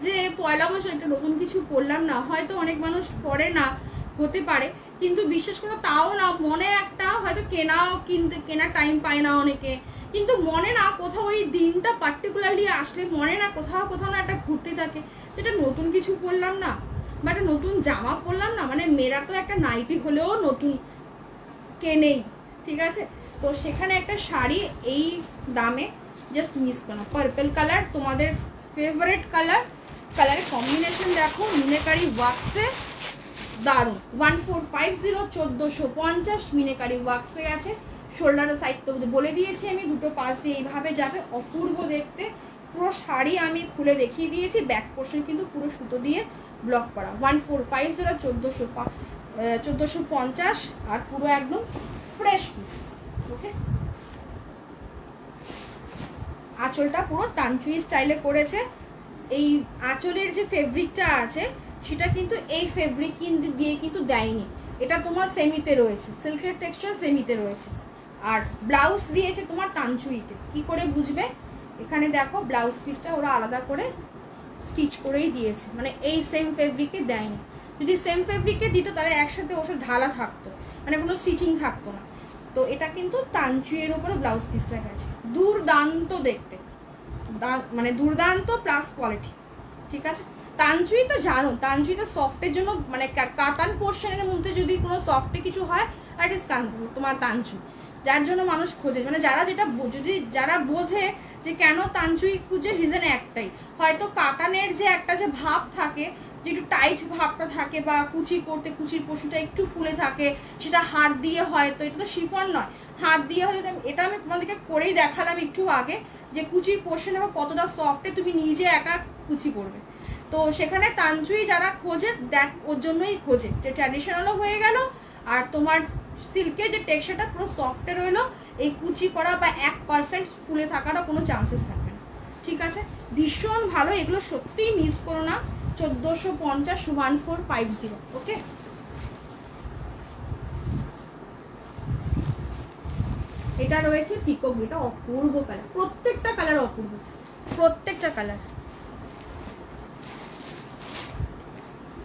যে পয়লা বৈশাখ একটা নতুন কিছু পড়লাম না। হয়তো অনেক মানুষ পড়ে না, হতে পারে, কিন্তু বিশেষ করে তাও না মনে একটা হয়তো কেনা টাইম পায় না অনেকে, কিন্তু মনে না কোথাও ওই দিনটা পার্টিকুলারলি আসলে মনে না কোথাও না একটা ঘুরতে থাকে, যেটা নতুন কিছু পরলাম না বা একটা নতুন জামা পরলাম না, মানে মেয়েরা তো একটা নাইটি হলেও নতুন কেনেই। ঠিক আছে, তো সেখানে একটা শাড়ি এই দামে জাস্ট মিস করো না। পার্পল কালার তোমাদের ফেভারিট কালারের কম্বিনেশন দেখো, মিনাকারি ওয়াক্সে দারুণ। 1450 1450 মিনাকারি ওয়াক্সে আছে। শোল্ডারের সাইড তো বলে দিয়েছি আমি, দুটো পাশে এইভাবে যাবে, অপূর্ব দেখতে। পুরো শাড়ি আমি খুলে দেখিয়ে দিয়েছি, ব্যাক পোর্শন কিন্তু পুরো সুতো দিয়ে ব্লক করা। 1450 1450 আর পুরো একদম ফ্রেশ পিস। ওকে, আঁচলটা পুরো তানচুই স্টাইলে করেছে। এই আঁচলের যে ফেব্রিকটা আছে সেটা কিন্তু এই ফেব্রিক দিয়ে কিন্তু দেয়নি, এটা তোমার সেমিতে রয়েছে, সিল্কের টেক্সচার সেমিতে রয়েছে। আর ব্লাউজ দিয়েছে তোমার তানচুইতে। কি করে বুঝবে, এখানে দেখো ব্লাউজ পিসটা ওরা আলাদা করে স্টিচ করেই দিয়েছে, মানে এই সেম ফেব্রিকে দেয়নি। যদি সেম ফেব্রিকে দিত তাহলে একসাথে ওসব ঢালা থাকতো, মানে কোনো স্টিচিং থাকতো না। তো এটা কিন্তু তানচুইয়ের ওপরে ব্লাউজ পিসটা গেছে, দুর্দান্ত দেখতে, মানে দুর্দান্ত প্লাস কোয়ালিটি। ঠিক আছে, তানচুই তো জানো, তানচুই তো সফটের জন্য, মানে কাতান পোর্শনের মধ্যে যদি কোনো সফটে কিছু হয়, আর ইট ইস তোমার তানচুই, যার জন্য মানুষ খোঁজে। মানে যারা বোঝে যে কেন তানচুই খুঁজে, রিজন একটাই, হয়তো কাতানের যে একটা যে ভাব থাকে, যে একটু টাইট ভাবটা থাকে, বা কুচি করতে কুচির পোর্শনটা একটু ফুলে থাকে, সেটা হাত দিয়ে হয়তো, এটা তো শিফন নয়, হাত দিয়ে হয়তো। এটা আমি তোমাদেরকে করেই দেখালাম একটু আগে, যে কুচির পোর্শন দেখো কতটা সফটে তুমি নিজে একা কুচি করবে। তো সেখানে তানচুই যারা খোঁজে দেখ, ওর জন্যই খোঁজে, ট্র্যাডিশনালও হয়ে গেল, আর তোমার সিল্কের যে টেক্সচারটা পুরো সফটে রইলো, এই কুচি করা বা 1% ফুলে থাকারও কোনো চান্সেস থাকবে না। ঠিক আছে, ভীষণ ভালো, এগুলো সত্যিই মিস করো না। 1450 1450। ওকে, এটা রয়েছে পিকক, এটা অপূর্ব কালার, প্রত্যেকটা কালার অপূর্ব, প্রত্যেকটা কালার।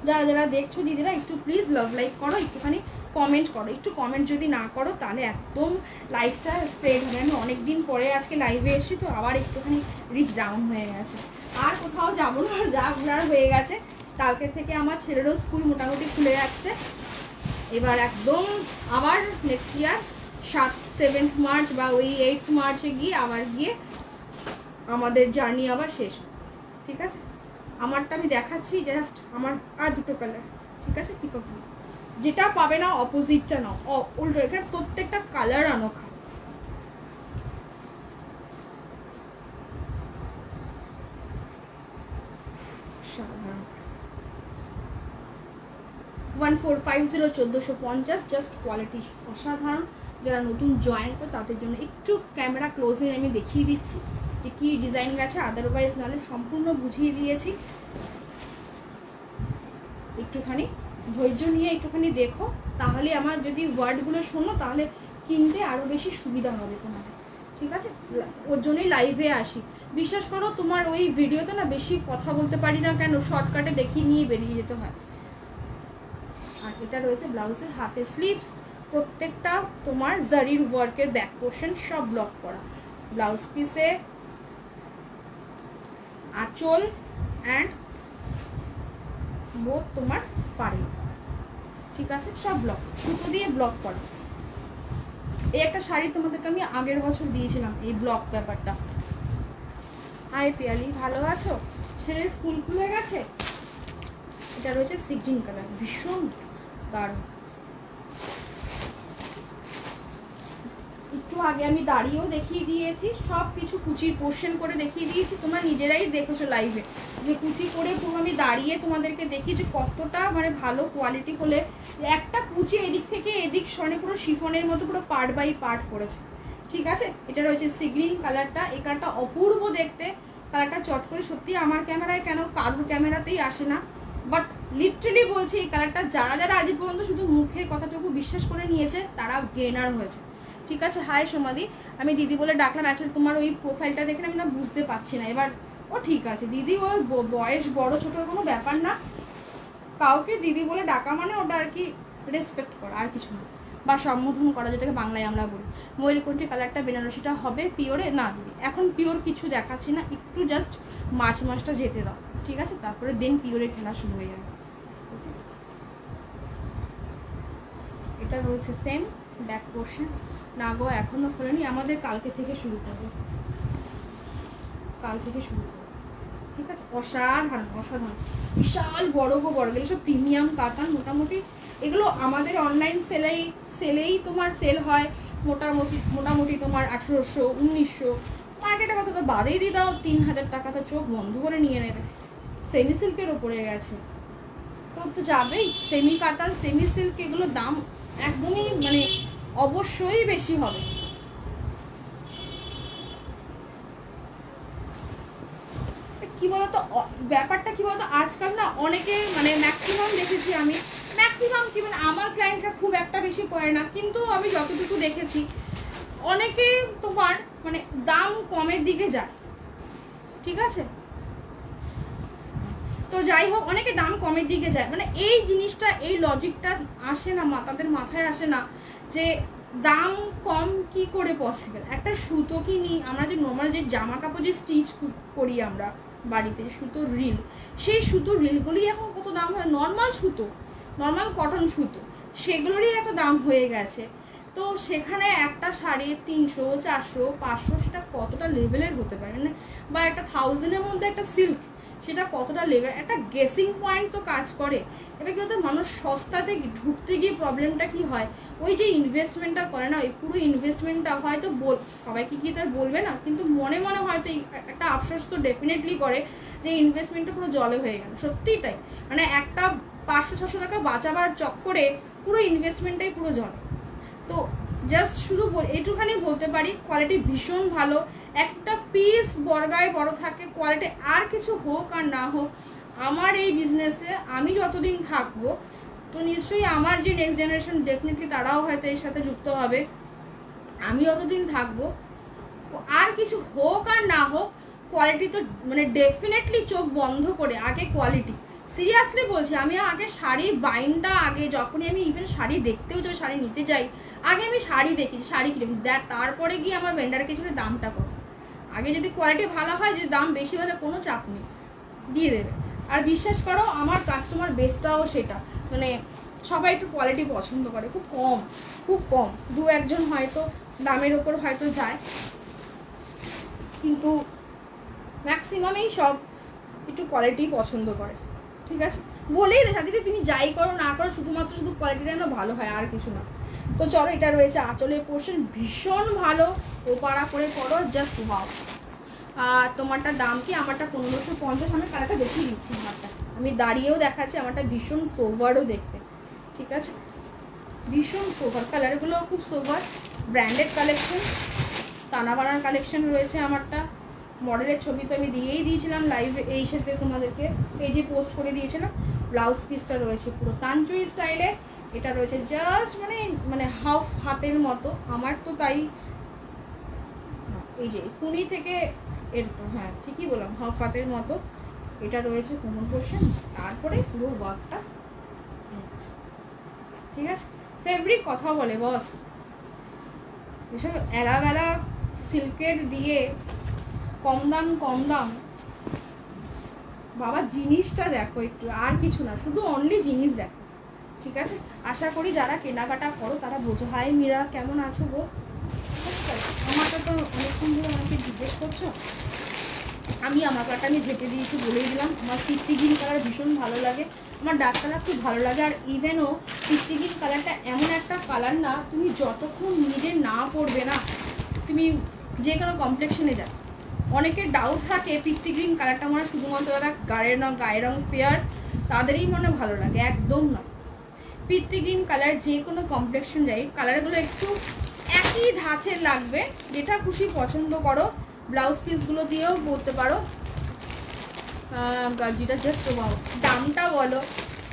যারা দেখছো দিদিরা, একটু প্লিজ লাভ লাইক করো, একটুখানি কমেন্ট করো। একটু কমেন্ট যদি না করো তাহলে একদম লাইভটা স্প্রেড হবে। আমি অনেকদিন পরে আজকে লাইভে এসেছি, তো আবার একটুখানি রিচ ডাউন হয়ে গেছে। আর কোথাও যাবো না, যা ঘোরার হয়ে গেছে। কালকে থেকে আমার ছেলেরও স্কুল মোটামুটি খুলে যাচ্ছে, এবার একদম আবার নেক্সট ইয়ার 7th মার্চ বা ওই 8th মার্চে গিয়ে আমাদের জার্নি আবার শেষ। ঠিক আছে, আমারটা আমি দেখাচ্ছি জাস্ট, আমার আর দুটো কালার। ঠিক আছে, পিকক, যেটা পাবে না অপোজিটটা নাও, উল্টো, এখানে প্রত্যেকটা কালার আনোখা। সাধারণ 1450 1450, জাস্ট কোয়ালিটি অসাধারণ। যারা নতুন জয়েন করে তাদের জন্য একটু ক্যামেরা ক্লোজে আমি দেখিয়ে দিচ্ছি যে কি ডিজাইন গেছে, আদারওয়াইজ নাহলে সম্পূর্ণ বুঝিয়ে দিয়েছি। একটুখানি ধৈর্য নিয়ে একটুখানি দেখো, তাহলে আমার যদি ওয়ার্ডগুলো শোনো তাহলে কিনতে আরও বেশি সুবিধা হবে তোমাদের। ঠিক আছে, ওর জন্যই লাইভে আসি। বিশ্বাস করো, তোমার ওই ভিডিওতে না বেশি কথা বলতে পারি না, কেন শর্টকাটে দেখিয়ে নিয়ে বেরিয়ে যেতে হয়। আর এটা রয়েছে ব্লাউজের হাতে স্লিভস, প্রত্যেকটা তোমার জারির ওয়ার্কের ব্যাক পোর্শন সব ব্লক করা। ব্লাউজ পিসে আঁচল অ্যান্ড বোথ তোমার পাড়ে, ঠিক আছে, সব ব্লক, সুতো দিয়ে ব্লক করা। এই একটা শাড়ি তোমাদেরকে আমি আগের বছর দিয়েছিলাম, এই ব্লক ব্যাপারটা। হাই পিয়ালি, ভালো আছো? ছেলের স্কুল খুলে গেছে। এটা রয়েছে সি গ্রিন কালার, ভীষণ দারুণ। একটু আগে আমি দাঁড়িয়েও দেখিয়ে দিয়েছি, সব কিছু কুচির পোর্শন করে দেখিয়ে দিয়েছি, তোমরা নিজেরাই দেখেছো লাইভে যে কুচি করে পুরো আমি দাঁড়িয়ে তোমাদেরকে দেখি যে কতটা মানে ভালো কোয়ালিটি হলে একটা কুচি এদিক থেকে এদিক সনে পুরো শিফনের মতো পুরো পার্ট বাই পার্ট করেছে, ঠিক আছে। এটা রয়েছে সি গ্রিন কালারটা, এই কালারটা অপূর্ব দেখতে, কালারটা চট করে সত্যি আমার ক্যামেরায় কেন কারোর ক্যামেরাতেই আসে না, বাট লিটারালি বলছি এই কালারটা যারা যারা আজ পর্যন্ত শুধু মুখের কথাটুকু বিশ্বাস করে নিয়েছে তারা গেনার হয়েছে, ঠিক আছে। হাই সমাধি, আমি দিদি বলে ডাকলাম, অ্যাকচুয়ালি তোমার ওই প্রোফাইলটা দেখে আমি না বুঝতে পারছি না। এবার ও ঠিক আছে দিদি, ওই বয়স বড় ছোটোর কোনো ব্যাপার না, কাউকে দিদি বলে ডাকা মানে ওটা আর কি রেসপেক্ট করা, আর কিছু না, বা সম্বোধন করা, যেটাকে বাংলায় আমরা বলি। ময়ূরকণ্ঠী কালারটা বেনারসিটা হবে পিওরে না দিদি, এখন পিওর কিছু দেখাচ্ছি না, একটু জাস্ট মার্চ মাসটা যেতে দাও, ঠিক আছে, তারপরে দেন পিওরের খেলা শুরু হয়ে যাবে। এটা রয়েছে সেম ব্যাক পোর্শন, না গো এখনও খোলেনি, আমাদের কালকে থেকে শুরু করবো, কাল থেকে শুরু করবো, ঠিক আছে। অসাধারণ অসাধারণ, বিশাল বড় গো বড়, এগুলো সব প্রিমিয়াম কাতান, মোটামুটি এগুলো আমাদের অনলাইন সেলেই তোমার সেল হয় মোটামুটি মোটামুটি তোমার 1800 1900, মার্কেটে কত তো বাদেই দিয়ে দাও, 3000 টাকা তো চোখ বন্ধ করে নিয়ে নেবে। সেমি সিল্কের ওপরে গেছে তো যাবেই, সেমি কাতান সেমি সিল্ক এগুলোর দাম একদমই মানে অবশ্যই বেশি হবে। কি বলতো ব্যাপারটা, কি বলতো আজকাল না অনেকে মানে ম্যাক্সিমাম দেখেছি আমি, ম্যাক্সিমাম কি মানে আমার ক্লায়েন্টরা খুব একটা বেশি করে না, কিন্তু আমি যতটুকু দেখেছি অনেকে তোমার মানে দাম কমের দিকে যায়, ঠিক আছে। তো যাই হোক, অনেকে দাম কমের দিকে যায়, মানে এই জিনিসটা এই লজিকটা আসে না, তাদের মাথায় আসে না যে দাম কম কি করে পসিবল। একটা সুতো কিনি আমরা, যে নর্মাল যে জামা কাপড় যে স্টিচ করি আমরা বাড়িতে, যে সুতোর রিল, সেই সুতোর রিলগুলি এখন কত দাম হয়, নর্মাল সুতো, নর্মাল কটন সুতো, সেগুলোরই এত দাম হয়ে গেছে। তো সেখানে একটা শাড়ি 300 400 500 সেটা কতটা লেভেলের হতে পারে, মানে বা একটা 1000-এর মধ্যে একটা সিল্ক, সেটা কতটা লেভেল, একটা গেসিং পয়েন্ট তো কাজ করে। এবার কি হতো, মানুষ সস্তাতে ঢুকতে গিয়ে প্রবলেমটা কি হয়, ওই যে ইনভেস্টমেন্টটা করে না, ওই পুরো ইনভেস্টমেন্টটা হয়তো সবাইকে কি তার বলবে না, কিন্তু মনে মনে হয়তো একটা আফসোস তো ডেফিনেটলি করে যে ইনভেস্টমেন্টটা পুরো জলে হয়ে গেল, সত্যিই তাই, মানে একটা 500-600 টাকা বাঁচাবার চক্করে পুরো ইনভেস্টমেন্টটাই পুরো জলে। তো জাস্ট শুধু এইটুখানি বলতে পারি, কোয়ালিটি ভীষণ ভালো, একটা পিস বর্গায় বড় থাকে, কোয়ালিটি আর কিছু হোক আর না হোক, আমার এই বিজনেসে আমি যতদিন থাকবো তো নিশ্চয়ই আমার যে নেক্সট জেনারেশন ডেফিনেটলি তারাও হয়তো এর সাথে যুক্ত হবে, আমি যতদিন থাকবো আর কিছু হোক আর না হোক কোয়ালিটি তো মানে ডেফিনেটলি চোখ বন্ধ করে আগে কোয়ালিটি, সিরিয়াসলি বলছি। আমি আগে শাড়ির বাইনটা, আগে যখনই আমি ইভেন শাড়ি দেখতেও যাই, শাড়ি নিতে যাই, আগে আমি শাড়ি দেখি শাড়ি কিরকম, তারপরে গিয়ে আমার ভেন্ডারকে ছিল দামটা কত, আগে যদি কোয়ালিটি ভালো হয়, যদি দাম বেশি হলে কোনো চাপ নেই, দিয়ে দেবে। আর বিশ্বাস করো আমার কাস্টমার বেসটাও সেটা, মানে সবাই একটু কোয়ালিটি পছন্দ করে, খুব কম খুব কম, 2-1 হয়তো দামের ওপর হয়তো যায়, কিন্তু ম্যাক্সিমামেই সব একটু কোয়ালিটি পছন্দ করে, ঠিক আছে। বলেই দেখা দিদি তুমি যাই করো না করো, শুধুমাত্র শুধু কোয়ালিটিটা যেন ভালো হয়, আর কিছু না। তো চলো, এটা রয়েছে আঁচলের পোর্শন, ভীষণ ভালো, ওপাড়া করে করো, জাস্ট ওয়াও। আর তোমারটা দাম কি, আমারটা 1550, আমি কালারটা দেখিয়ে দিচ্ছি, আমারটা আমি দাঁড়িয়েও দেখাচ্ছি, আমারটা ভীষণ সোভারও দেখতে, ঠিক আছে, ভীষণ সোভার, কালারগুলো খুব সোভার, ব্র্যান্ডেড কালেকশন, তানাবানার কালেকশন রয়েছে আমারটা। মডেলের ছবি তো আমি দিয়েই দিয়েছিলাম লাইভ, এই সাথে তোমাদেরকে পেজে পোস্ট করে দিয়েছিলাম। ব্লাউজ পিসটা রয়েছে পুরো তানচুরি স্টাইলে, এটা রয়েছে জাস্ট মানে মানে হাফ হাতের মতো, আমার তো তাই, এই যে কুনি থেকে এর, হ্যাঁ ঠিকই বললাম, হাফ হাতের মতো। এটা রয়েছে কোমর পোর্শন, তারপরে পুরো ওয়ার্কটা, ঠিক আছে। ফেব্রিক কথা বলে বস, এসব এলাবেলা সিল্কের দিয়ে কম দাম বাবা জিনিসটা দেখো একটু, আর কিছু না, শুধু অনলি জিনিস দেখো, ঠিক আছে? আশা করি যারা কেনাকাটা করো তারা বোঝো। হাই মীরা, কেমন আছো গো? আমাকে তো অনেকক্ষণ ধরে আমাকে জিজ্ঞেস করছো। আমি আমার কাটা আমি ঝেঁটে দিয়েছি, বলেই দিলাম। আমার ফিফটি গ্রিন কালার ভীষণ ভালো লাগে, আমার ডার্ক কালার খুব ভালো লাগে। আর ইভেনও ফিফটি গ্রিন কালারটা এমন একটা কালার না, তুমি যতক্ষণ নিজে না পরবে না, তুমি যে কোনো কমপ্লেক্সনে যাও। অনেকের ডাউট থাকে ফিফটি গ্রিন কালারটা মনে শুধুমাত্র যারা গায়ের রং ফেয়ার তাদেরই মনে ভালো লাগে, একদম না। ফিফটি গ্রিন কালার যে কোনো কমপ্লেক্সন যাই, কালারগুলো একটু একই ধাঁচের লাগবে, যেটা খুশি পছন্দ করো। ব্লাউজ পিসগুলো দিয়েও পরতে পারো। যেটা জাস্ট দামটা বলো,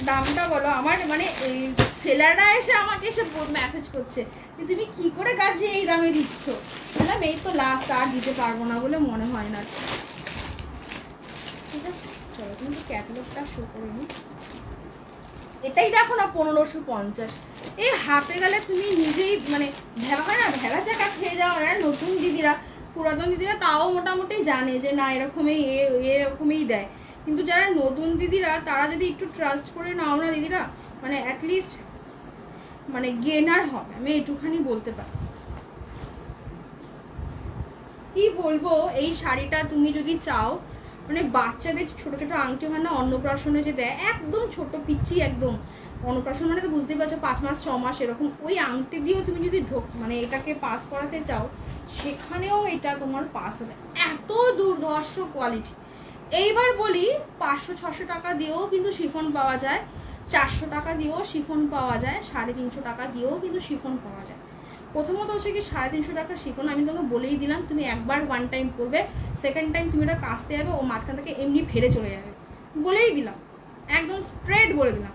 দামটা বলো। আমার মানে এই সেলাররা এসে আমাকে এসে মেসেজ করছে যে তুমি কী করে গাজি এই দামে দিচ্ছ। বললাম এই তো লাস্ট, আর দিতে পারবো না বলে মনে হয় না। ঠিক আছে, চলো কিন্তু ক্যাটালগটা শো করে নিই। এটাই দেখো না 1550। এই হাতে গেলে তুমি নিজেই মানে হয় না, ভেলা চাকা খেয়ে যাও না। নতুন দিদিরা, পুরাতন দিদিরা তাও মোটামুটি জানে যে না এরকমই এরকমই দেয়, কিন্তু যারা নতুন দিদিরা তারা যদি একটু ট্রাস্ট করে নাও না দিদিরা, মানে অ্যাটলিস্ট মানে গেনার হবে, আমি একটুখানি বলতে পারি। কি বলবো, এই শাড়িটা তুমি যদি চাও, মানে বাচ্চাদের ছোট ছোট আংটি হয় না অন্নপ্রাশনে যে দেয়, একদম ছোট পিচ্ছি, একদম অন্নপ্রাশন মানে তো বুঝতেই পারছো 5 মাস 6 মাস এরকম, ওই আংটি দিয়েও তুমি যদি মানে এটাকে পাস করাতে চাও, সেখানেও এটা তোমার পাস হবে। এত দুর্ধর্ষ কোয়ালিটি। এইবার বলি 500-600 টাকা দিয়েও কিন্তু শিফন পাওয়া যায়, 400 টাকা দিয়েও শিফন পাওয়া যায়, 350 টাকা দিয়েও কিন্তু শিফন পাওয়া যায়। প্রথমত হচ্ছে কি 350 টাকা শিফন, আমি তোমাকে বলেই দিলাম, তুমি একবার ওয়ান টাইম পরবে, সেকেন্ড টাইম তুমি এটা কাচতে যাবে, ও মাঝখান থেকে এমনি ফেরে চলে যাবে, বলেই দিলাম, একদম স্ট্রেট বলে দিলাম।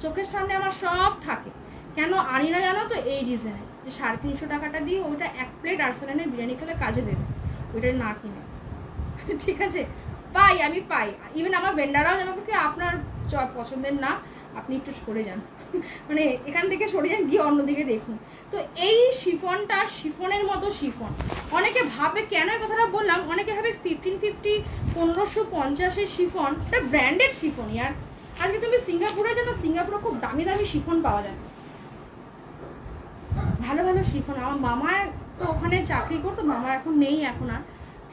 চোখের সামনে আমার সব থাকে। কেন আনি না জানো তো? এই রিজনে, যে 350 টাকাটা দিয়ে ওইটা 1 প্লেট আর্সেনালে বিরিয়ানি খেলে কাজে দেবে, ওইটা না কিনে। ঠিক আছে, পাই, আমি পাই। ইভেন আমার ভেন্ডাররাও যেন কি আপনার পছন্দের না, আপনি একটু সরে যান, মানে এখান থেকে সরে যান, গিয়ে অন্যদিকে দেখুন। তো এই শিফনটা শিফনের মতো শিফন। অনেকে ভাবে, কেন এই কথাটা বললাম, অনেকে ভাবে 1550 1550-এর শিফন এটা ব্র্যান্ডেড শিফন। ইয়ার আজকে তুমি সিঙ্গাপুরে জানো, সিঙ্গাপুরে খুব দামি দামি শিফন পাওয়া যায়, ভালো ভালো শিফন। আমার মামা তো ওখানে চাকরি করতো, মামা এখন নেই, এখন আর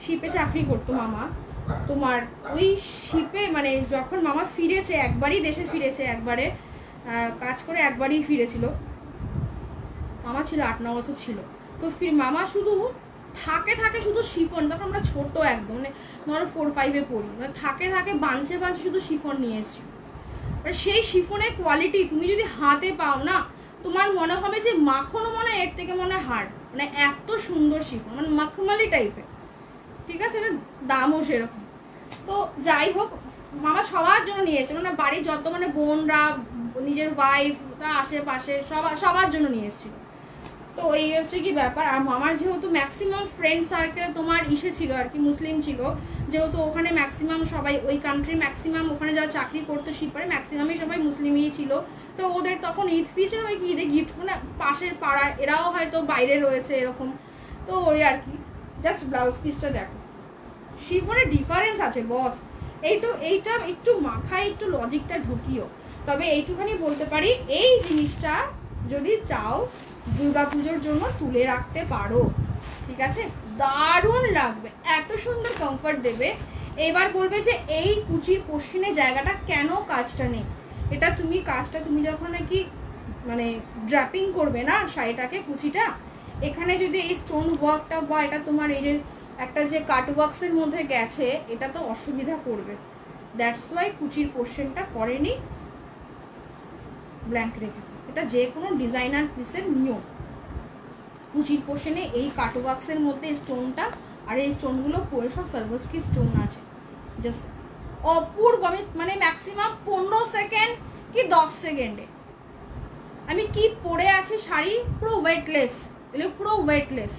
শিপে চাকরি করতো মামা। তোমার ওই শিপে মানে যখন মামা ফিরেছে, একবারই দেশে ফিরেছে, একবারে কাজ করে একবারই ফিরেছিল। মামা ছিল 8-9 বছর ছিল। তো মামা শুধু থাকে শুধু শিফন, তখন আমরা ছোট একদম, মানে ধরো 4-5-এ পড়ি, মানে থাকে বাঞ্চে শুধু শিফন নিয়ে এসেছিল। সেই শিফনের কোয়ালিটি তুমি যদি হাতে পাও না, তোমার মনে হবে যে মাখনও মনে এর থেকে মনে হার্ড, মানে এত সুন্দর শিফন, মানে মাখমালি টাইপের। ঠিক আছে, না দামও সেরকম। তো যাই হোক, মামা সবার জন্য নিয়ে এসেছে, মানে বাড়ির যত মানে বোনরা, নিজের ওয়াইফ, আশেপাশে সবার জন্য নিয়ে এসেছিল। তো এই হচ্ছে কি ব্যাপার। আর মামার যেহেতু ম্যাক্সিমাম ফ্রেন্ড সার্কেল তোমার ছিল আর কি, মুসলিম ছিল, যেহেতু ওখানে ম্যাক্সিমাম সবাই, ওই কান্ট্রি ম্যাক্সিমাম ওখানে যারা চাকরি করতো শিপারে ম্যাক্সিমামই সবাই মুসলিমই ছিল। তো ওদের তখন ঈদ ফিজের ওই ঈদে গিফট, মানে পাশের পাড়ার এরাও হয়তো বাইরে রয়েছে এরকম। তো ওই আর কি, জাস্ট ব্লাউজ পিসটা দেখো, শিফনের ডিফারেন্স আছে বস। এইটা একটু মাথায় একটু লজিকটা ঢুকিও। তবে এইটুখানি বলতে পারি, এই জিনিসটা যদি চাও দুর্গাপুজোর জন্য তুলে রাখতে পারো, ঠিক আছে, দারুণ লাগবে, এত সুন্দর কমফর্ট দেবে। এবার বলবে যে এই কুচির পশ্চিমে জায়গাটা কেন কাজটা নেই। এটা তুমি কাজটা তুমি যখন নাকি মানে ড্র্যাপিং করবে না শাড়িটাকে, কুচিটা এখানে যদি এই স্টোন ওয়ার্কটা বা এটা তোমার এই যে একটা যে কাট ওয়ার্কসের মধ্যে গেছে, এটা তো অসুবিধা করবে। দ্যাটস ওয়াই কুচির পোর্শনটা করেনি, ব্ল্যাঙ্ক রেখেছে। এটা যে কোনো ডিজাইনার পিসের নিয়ম, কুচির পোর্শনে এই কাট ওয়ার্কসের মধ্যে স্টোনটা, আর এই স্টোনগুলো পরে সব সার্ভাসকি স্টোন আছে, জাস্ট অপূর্ব। আমি মানে ম্যাক্সিমাম 15 সেকেন্ড কি 10 সেকেন্ডে আমি কি পরে আছি শাড়ি, পুরো ওয়েটলেস, এগুলো পুরো ওয়েটলেস,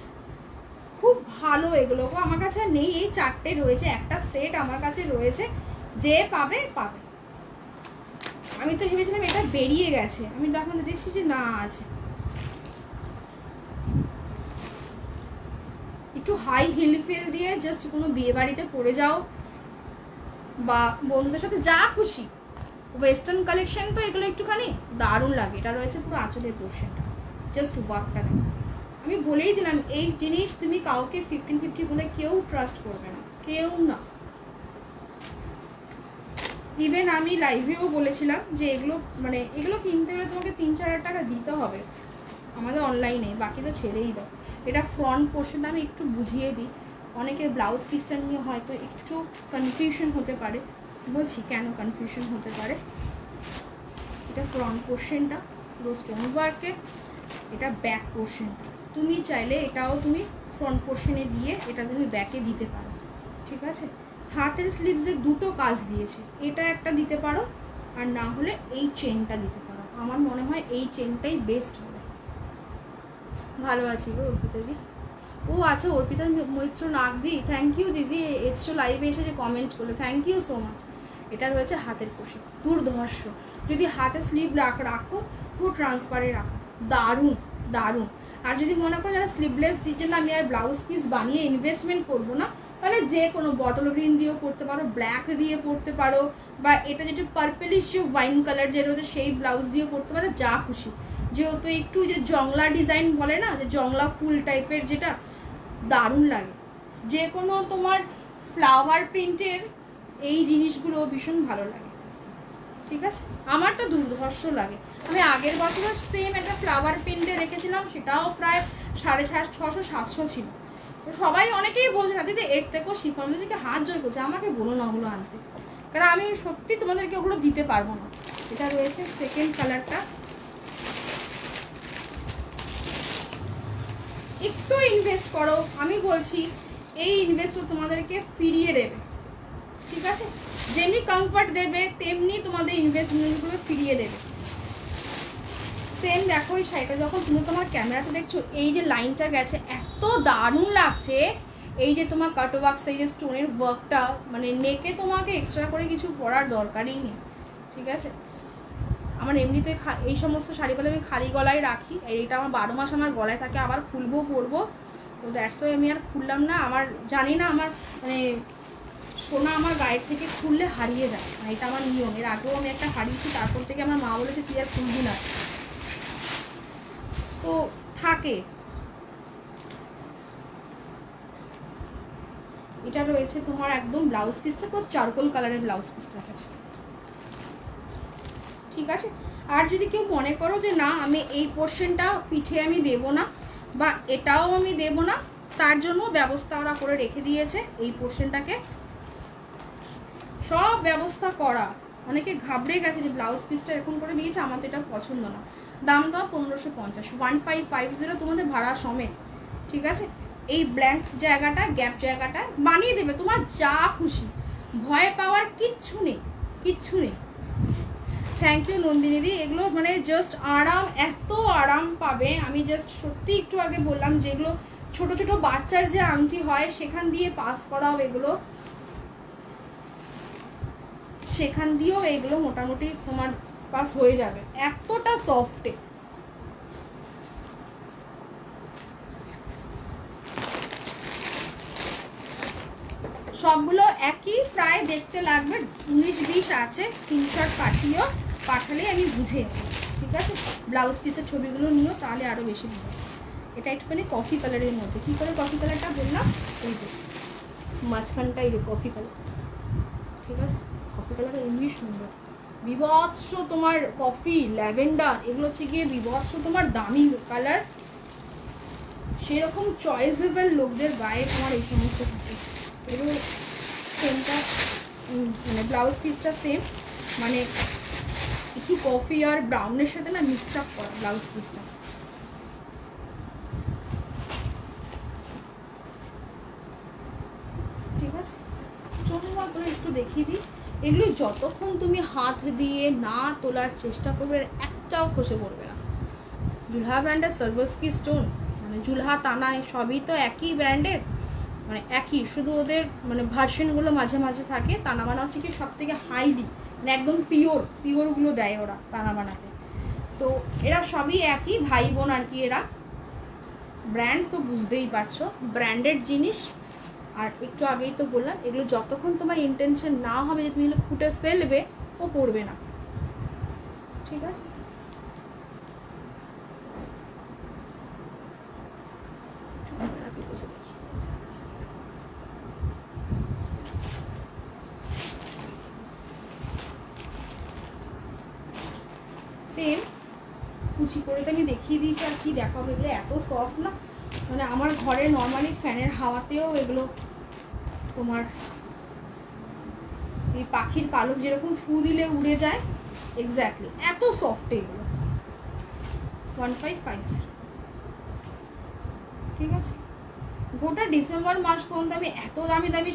খুব ভালো। এগুলো আমার কাছে নেই, এই 4টে রয়েছে, একটা সেট আমার কাছে রয়েছে, যে পাবে পাবে। আমি তো ভেবেছিলাম এটা বেরিয়ে গেছে, আমি তখন দেখছি যে না আছে। একটু হাই হিল ফিল দিয়ে জাস্ট কোনো বিয়ে বাড়িতে পরে যাও, বা বন্ধুদের সাথে যা খুশি। ওয়েস্টার্ন কালেকশন তো এগুলো একটুখানি দারুণ লাগে। এটা রয়েছে পুরো আঁচলের পোর্শনটা, জাস্ট ওয়ার্কটা দেখো। আমি বলেই দিলাম এই জিনিস তুমি কাউকে 1550 বলে কেউ ট্রাস্ট করবে না, কেউ না। ইভেন আমি লাইভেও বলেছিলাম যে এগুলো মানে এগুলো কিনতে গেলে তোমাকে 3-4 হাজার টাকা দিতে হবে আমাদের অনলাইনে, বাকি তো ছেড়েই দাও। এটা ফ্রন্ট পোর্শনটা আমি একটু বুঝিয়ে দিই, অনেকের ব্লাউজ পিসটা নিয়ে হয়তো একটু কনফিউশন হতে পারে, বলছি কেন কনফিউশন হতে পারে। এটা ফ্রন্ট পোর্শনটা পুরো স্টোন ওয়ার্কে, এটা ব্যাক পোর্শনটা। তুমি চাইলে এটাও তুমি ফ্রন্ট পোর্শনে দিয়ে এটা তুমি ব্যাকে দিতে পারো, ঠিক আছে। হাতের স্লিভসে দুটো কাজ দিয়েছে, এটা একটা দিতে পারো, আর না হলে এই চেনটা দিতে পারো। আমার মনে হয় এই চেনটাই বেস্ট হবে। ভালো আছি গো অর্পিতা দি। ও আচ্ছা, অর্পিতা মৈত্র নাগদি, থ্যাংক ইউ দিদি, এসছো লাইভে এসে যে কমেন্ট করলে, থ্যাংক ইউ সো মাচ। এটা রয়েছে হাতের পোশে, দুর্ধর্ষ। যদি হাতে স্লিভ রাখো পুরো ট্রান্সপারেন্ট রাখো, দারুণ দারুণ। আর যদি মনে করো যারা স্লিভলেস দিচ্ছে না, আমি আর ব্লাউজ পিস বানিয়ে ইনভেস্টমেন্ট করবো না, তাহলে যে কোনো বটল গ্রিন দিয়েও পরতে পারো, ব্ল্যাক দিয়ে পরতে পারো, বা এটা যেটা পার্পেলিশ যে ওয়াইন কালার যে রয়েছে সেই ব্লাউজ দিয়েও পরতে পারো, যা খুশি। যেহেতু একটু যে জংলা ডিজাইন বলে না, যে জংলা ফুল টাইপের, যেটা দারুণ লাগে। যে কোনো তোমার ফ্লাওয়ার প্রিন্টের এই জিনিসগুলো ভীষণ ভালো লাগে, ঠিক আছে। আমার তো দুর্ধর্ষ লাগে। আমি আগের বছর সেম একটা ফ্লাওয়ার প্রিন্টে রেখেছিলাম, সেটাও প্রায় 650-700 ছিল। তো সবাই অনেকেই বলছে না দিদি এর থেকেও শিফন, নিজেকে হাত জোর করছে, আমাকে বলো না ওগুলো আনতে, কারণ আমি সত্যি তোমাদেরকে ওগুলো দিতে পারবো না। এটা রয়েছে সেকেন্ড কালারটা, একটু ইনভেস্ট করো, আমি বলছি এই ইনভেস্টও তোমাদেরকে ফিরিয়ে দেবে, ঠিক আছে। যেমনি কমফর্ট দেবে তেমনি তোমাদের ইনভেস্টমেন্টগুলো ফিরিয়ে দেবে। সেম দেখো এই শাড়িটা যখন তুমি তোমার ক্যামেরাতে দেখছো, এই যে লাইনটা গেছে এত দারুণ লাগছে। এই যে তোমার কাটওয়ার্কস, এই যে স্টোনের ওয়ার্কটা, মানে নেকে তোমাকে এক্সট্রা করে কিছু পরার দরকারই নেই, ঠিক আছে। আমার এমনিতে এই সমস্ত শাড়িগুলো আমি খালি গলায় রাখি, আর এটা আমার 12 মাস আমার গলায় থাকে, আবার খুলবো পরবো, তো দ্যাটস ওয়াই আমি আর খুললাম না। আমার জানি না, আমার মানে সোনা আমার গায়ের থেকে খুললে হারিয়ে যায়, মানে এটা আমার নিয়ম। এর আগেও আমি একটা হারিয়েছি, তারপর থেকে আমার মা বলেছে তুই আর খুলবি না, তো থাকে। এটা রয়েছে তোমার একদম ব্লাউজ পিসটা পুরো চারকোল কালারের ব্লাউজ পিসটা আছে, ঠিক আছে। আর যদি কেউ মনে করো যে না আমি এই পোর্শনটা পিঠে আমি দেবো না, বা এটাও আমি দেবো না, তার জন্য ব্যবস্থা ওরা করে রেখে দিয়েছে। এই পোর্শনটাকে সব ব্যবস্থা করা। অনেকে ঘাবড়ে গেছে যে ব্লাউজ পিসটা এরকম করে দিয়েছে, আমার তো এটা পছন্দ না। দাম দাম 1550, 1550 তোমাদের ভাড়া সমেত, ঠিক আছে। এই ব্ল্যাঙ্ক জায়গাটা, গ্যাপ জায়গাটা বানিয়ে দেবে তোমার যা খুশি, ভয় পাওয়ার কিচ্ছু নেই, কিচ্ছু নেই। থ্যাংক ইউ নন্দিনী দি। এগুলো মানে জাস্ট আরাম, এত আরাম পাবে। আমি জাস্ট সত্যি একটু আগে বললাম যেগুলো ছোট ছোট বাচ্চার যে আংটি হয় সেখান দিয়ে পাস করাও, এগুলো সেখান দিয়েও এগুলো মোটামুটি তোমার পাস হয়ে যাবে, এতটা সফটে। সবগুলো একই প্রায় দেখতে লাগবে, 19-20 আছে, স্ক্রিনশট পাঠালে আমি বুঝে যাবো, ঠিক আছে। ব্লাউজ পিসের ছবিগুলো নিও, তাহলে আরও বেশি ভালো। এটা একটুখানি কফি কালারের মধ্যে, কী করে কফি কালারটা বললাম, এই যে মাঝখানটা এই যে কফি কালার, ঠিক আছে। কফি কালারটা এমনি সুন্দর, বিভৎস তোমার কফি ল্যাভেন্ডার, এগুলো হচ্ছে গিয়ে বিভৎস তোমার দামি কালার। সেরকম চয়েসেবল লোকদের গায়ে তোমার এই সমস্ত থাকে। এগুলো সেমটা মানে ব্লাউজ পিসটা সেম, মানে একটু কফি আর ব্রাউনের সাথে না মিক্সড আপ করা ব্লাউজ পিসটা, ঠিক আছে। স্টোন ওয়ার্কগুলো একটু দেখিয়ে দিই। এগুলো যতক্ষণ তুমি হাত দিয়ে না তোলার চেষ্টা করবে একটাও খসে পড়বে না। জুলহা ব্র্যান্ডের সার্ভাসকি স্টোন, মানে জুলহা তানা সবই তো একই ব্র্যান্ডের, মানে একই, শুধু ওদের মানে ভার্সনগুলো মাঝে মাঝে থাকে। তানা বানা হচ্ছে কি সব থেকে হাইলি, মানে একদম পিওরগুলো দেয় ওরা তানা বানাতে। তো এরা সবই একই ভাই বোন আর কি। এরা ব্র্যান্ড তো বুঝতেই পারছো, ব্র্যান্ডেড জিনিস আর একটু আগেই তো বললাম, এগুলো যতক্ষণ তোমার ইন্টেনশন না হবে যে তুমি এগুলো ফুটে ফেলবে, ও পড়বে না। ঠিক আছে, সেম কুচি করে তো আমি দেখিয়ে দিয়েছি, আর কি দেখাবো, এগুলো এত সফট না, মানে আমার ঘরে নর্মালি ফ্যানের হাওয়াতেও এগুলো তোমার এই পাখির পালক যেরকম ফু দিলে উড়ে যায়, এক্স্যাক্টলি এত সফট এগুলো। 1550, ঠিক আছে। গোটা ডিসেম্বর মাস পর্যন্ত আমি এত দামি দামি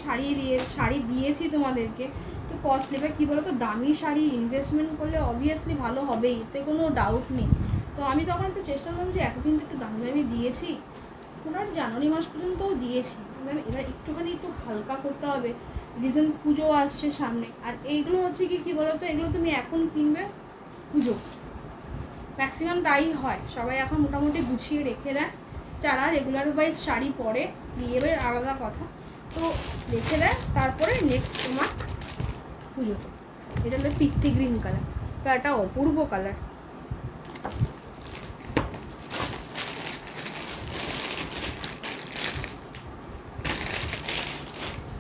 শাড়ি দিয়েছি তোমাদেরকে, তো কস্টলি বা কী বলো তো, দামি শাড়ি ইনভেস্টমেন্ট করলে অবভিয়াসলি ভালো হবেই, এতে কোনো ডাউট নেই। তো আমি তখন একটু চেষ্টা করলাম যে এতদিন তো একটু দামি দামি দিয়েছি, মোটামুটি জানুয়ারি মাস পর্যন্তও দিয়েছি, এবার একটুখানি একটু হালকা করতে হবে, রিজন পুজো আসছে সামনে। আর এইগুলো হচ্ছে কি বলো তো, এগুলো তুমি এখন কিনবে পুজো, ম্যাক্সিমাম তাই হয়, সবাই এখন মোটামুটি গুছিয়ে রেখে দেয়, যারা রেগুলার ওয়াইজ শাড়ি পরে বিয়ের আলাদা কথা, তো রেখে দেয়, তারপরে নেক্সট তোমার পুজোতে। এটা হলো পিত্তি গ্রিন কালার, কালারটা অপূর্ব কালার।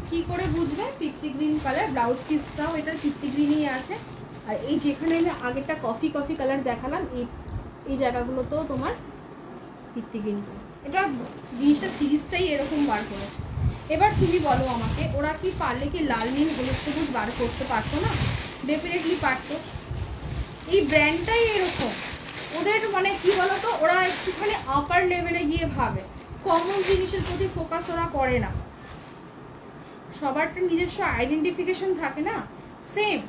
কি করে বুঝবে পিত্তি গ্রিন কালার? ব্লাউজ পিসটাও এটার পিত্তি গ্রিনই আছে, আর এই যেখানে আমি আগেরটা কফি কালার দেখালাম, এই জায়গাগুলোতেও তোমার পিত্তি গ্রিন কালার। এটা জিনিসটা সিরিজটাই এরকম বার করেছে। এবার তুমি বলো আমাকে, ওরা কি পারলে কি লাল নীল হলুদ সবুজ বার করতে পারতো না? ডেফিনেটলি পারতো। এই ব্র্যান্ডটাই এরকম, ওদের মানে কি বলতো, ওরা একটুখানি আপার লেভেলে গিয়ে ভাবে, কমন জিনিসের প্রতি ফোকাস ওরা করে না, সবার একটা নিজস্ব আইডেন্টিফিকেশন থাকে না, সেম।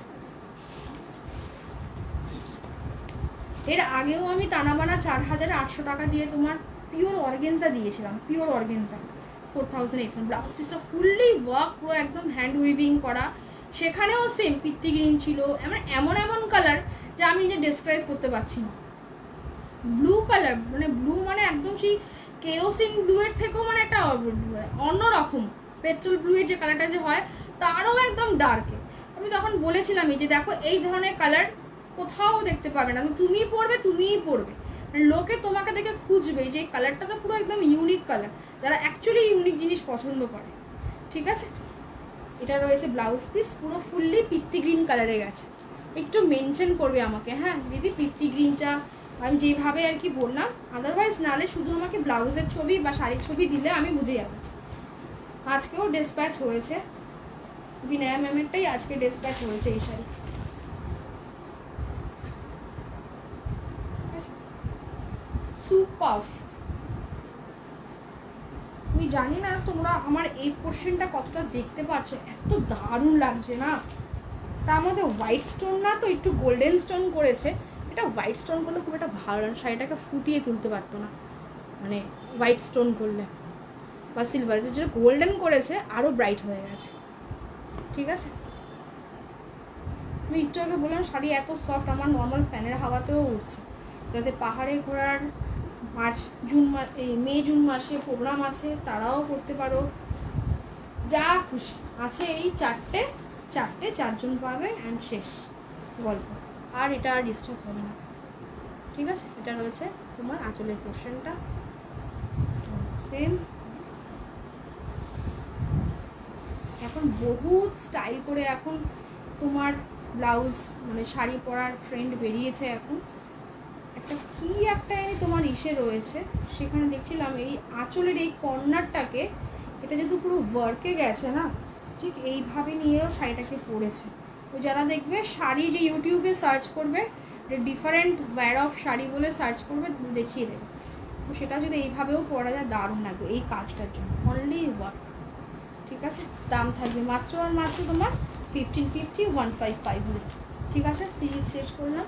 এর আগেও আমি তানাবানা 4800 টাকা দিয়ে তোমার পিওর অর্গেনজা দিয়েছিলাম, পিওর অর্গেনজা 4800, ব্লাউজ পিসটা ফুললি ওয়ার্ক, পুরো একদম হ্যান্ড উইভিং করা, সেখানেও সেম পিত্তি গ্রিন ছিল, এমন এমন কালার যে আমি নিজে ডেসক্রাইব করতে পারছি না। ব্লু কালার, মানে ব্লু মানে একদম সেই কেরোসিন ব্লুয়ের থেকেও মানে একটা অন্যরকম, পেট্রোল ব্লুয়ের যে কালারটা যে হয় তারও একদম ডার্কে। আমি তখন বলেছিলাম এই যে দেখো, এই ধরনের কালার কোথাও দেখতে পাবে না, তুমিই পরবে, মানে লোকে তোমাকে দেখে খুঁজবে যে এই কালারটা তো পুরো একদম ইউনিক কালার, যারা অ্যাকচুয়ালি ইউনিক জিনিস পছন্দ করে। ঠিক আছে, এটা রয়েছে ব্লাউজ পিস, পুরো ফুললি পিত্তি গ্রিন কালারে গেছে। একটু মেনশন করবে আমাকে, হ্যাঁ দিদি পিত্তি গ্রিনটা আমি যেভাবে আর কি বললাম, আদারওয়াইজ নালে শুধু আমাকে ব্লাউজের ছবি বা শাড়ির ছবি দিলে আমি বুঝে যাব। আজকেও ডিসপ্যাচ হয়েছে, বিনয়া ম্যামেরটাই আজকে ডিসপ্যাচ হয়েছে এই শাড়ি। সুপার, আমি জানি না তোমরা আমার এই পোর্শনটা কতটা দেখতে পাচ্ছ, এত দারুণ লাগছে না। তার মধ্যে হোয়াইট স্টোন না, তো একটু গোল্ডেন স্টোন করেছে, এটা হোয়াইট স্টোন করলে খুব একটা ভালো, শাড়িটাকে ফুটিয়ে তুলতে পারতো না, মানে হোয়াইট স্টোন করলে বা সিলভার, যেটা গোল্ডেন করেছে আরও ব্রাইট হয়ে গেছে। ঠিক আছে, আমি একটু আগে বললাম শাড়ি এত সফট, আমার নর্মাল ফ্যানের হাওয়াতেও উঠছে। যাতে পাহাড়ে ঘোরার মে জুন মাসে প্রোগ্রাম আছে, তারাও করতে পারো, যা খুশি আছে। এই চারটে 4জন পাবে অ্যান্ড শেষ গল্প, আর এটা আর ডিস্টার্ব হবে না। ঠিক আছে, এটা রয়েছে তোমার আঁচলের পোর্শনটা, সেম। এখন বহুত স্টাইল করে এখন তোমার ব্লাউজ মানে শাড়ি পরার ট্রেন্ড বেরিয়েছে এখন। একটা কি একটা তোমার ইসে রয়েছে, সেখানে দেখছিলাম এই আঁচলের এই কর্নারটাকে, এটা যেহেতু পুরো ওয়ার্কে গেছে না, ঠিক এইভাবে নিয়েও শাড়িটাকে পরেছে। তো যারা দেখবে শাড়ি, যে ইউটিউবে সার্চ করবে ডিফারেন্ট ওয়্যার অফ শাড়ি বলে সার্চ করবে, দেখিয়ে দেবে। তো সেটা যদি এইভাবেও পরা যায় দারুণ লাগবে এই কাজটার জন্য, অনলি ওয়ার্ক। ঠিক আছে, দাম থাকবে মাত্র আর মাত্র তোমার 1550, 1550। ঠিক আছে, সিরিজ শেষ করলাম।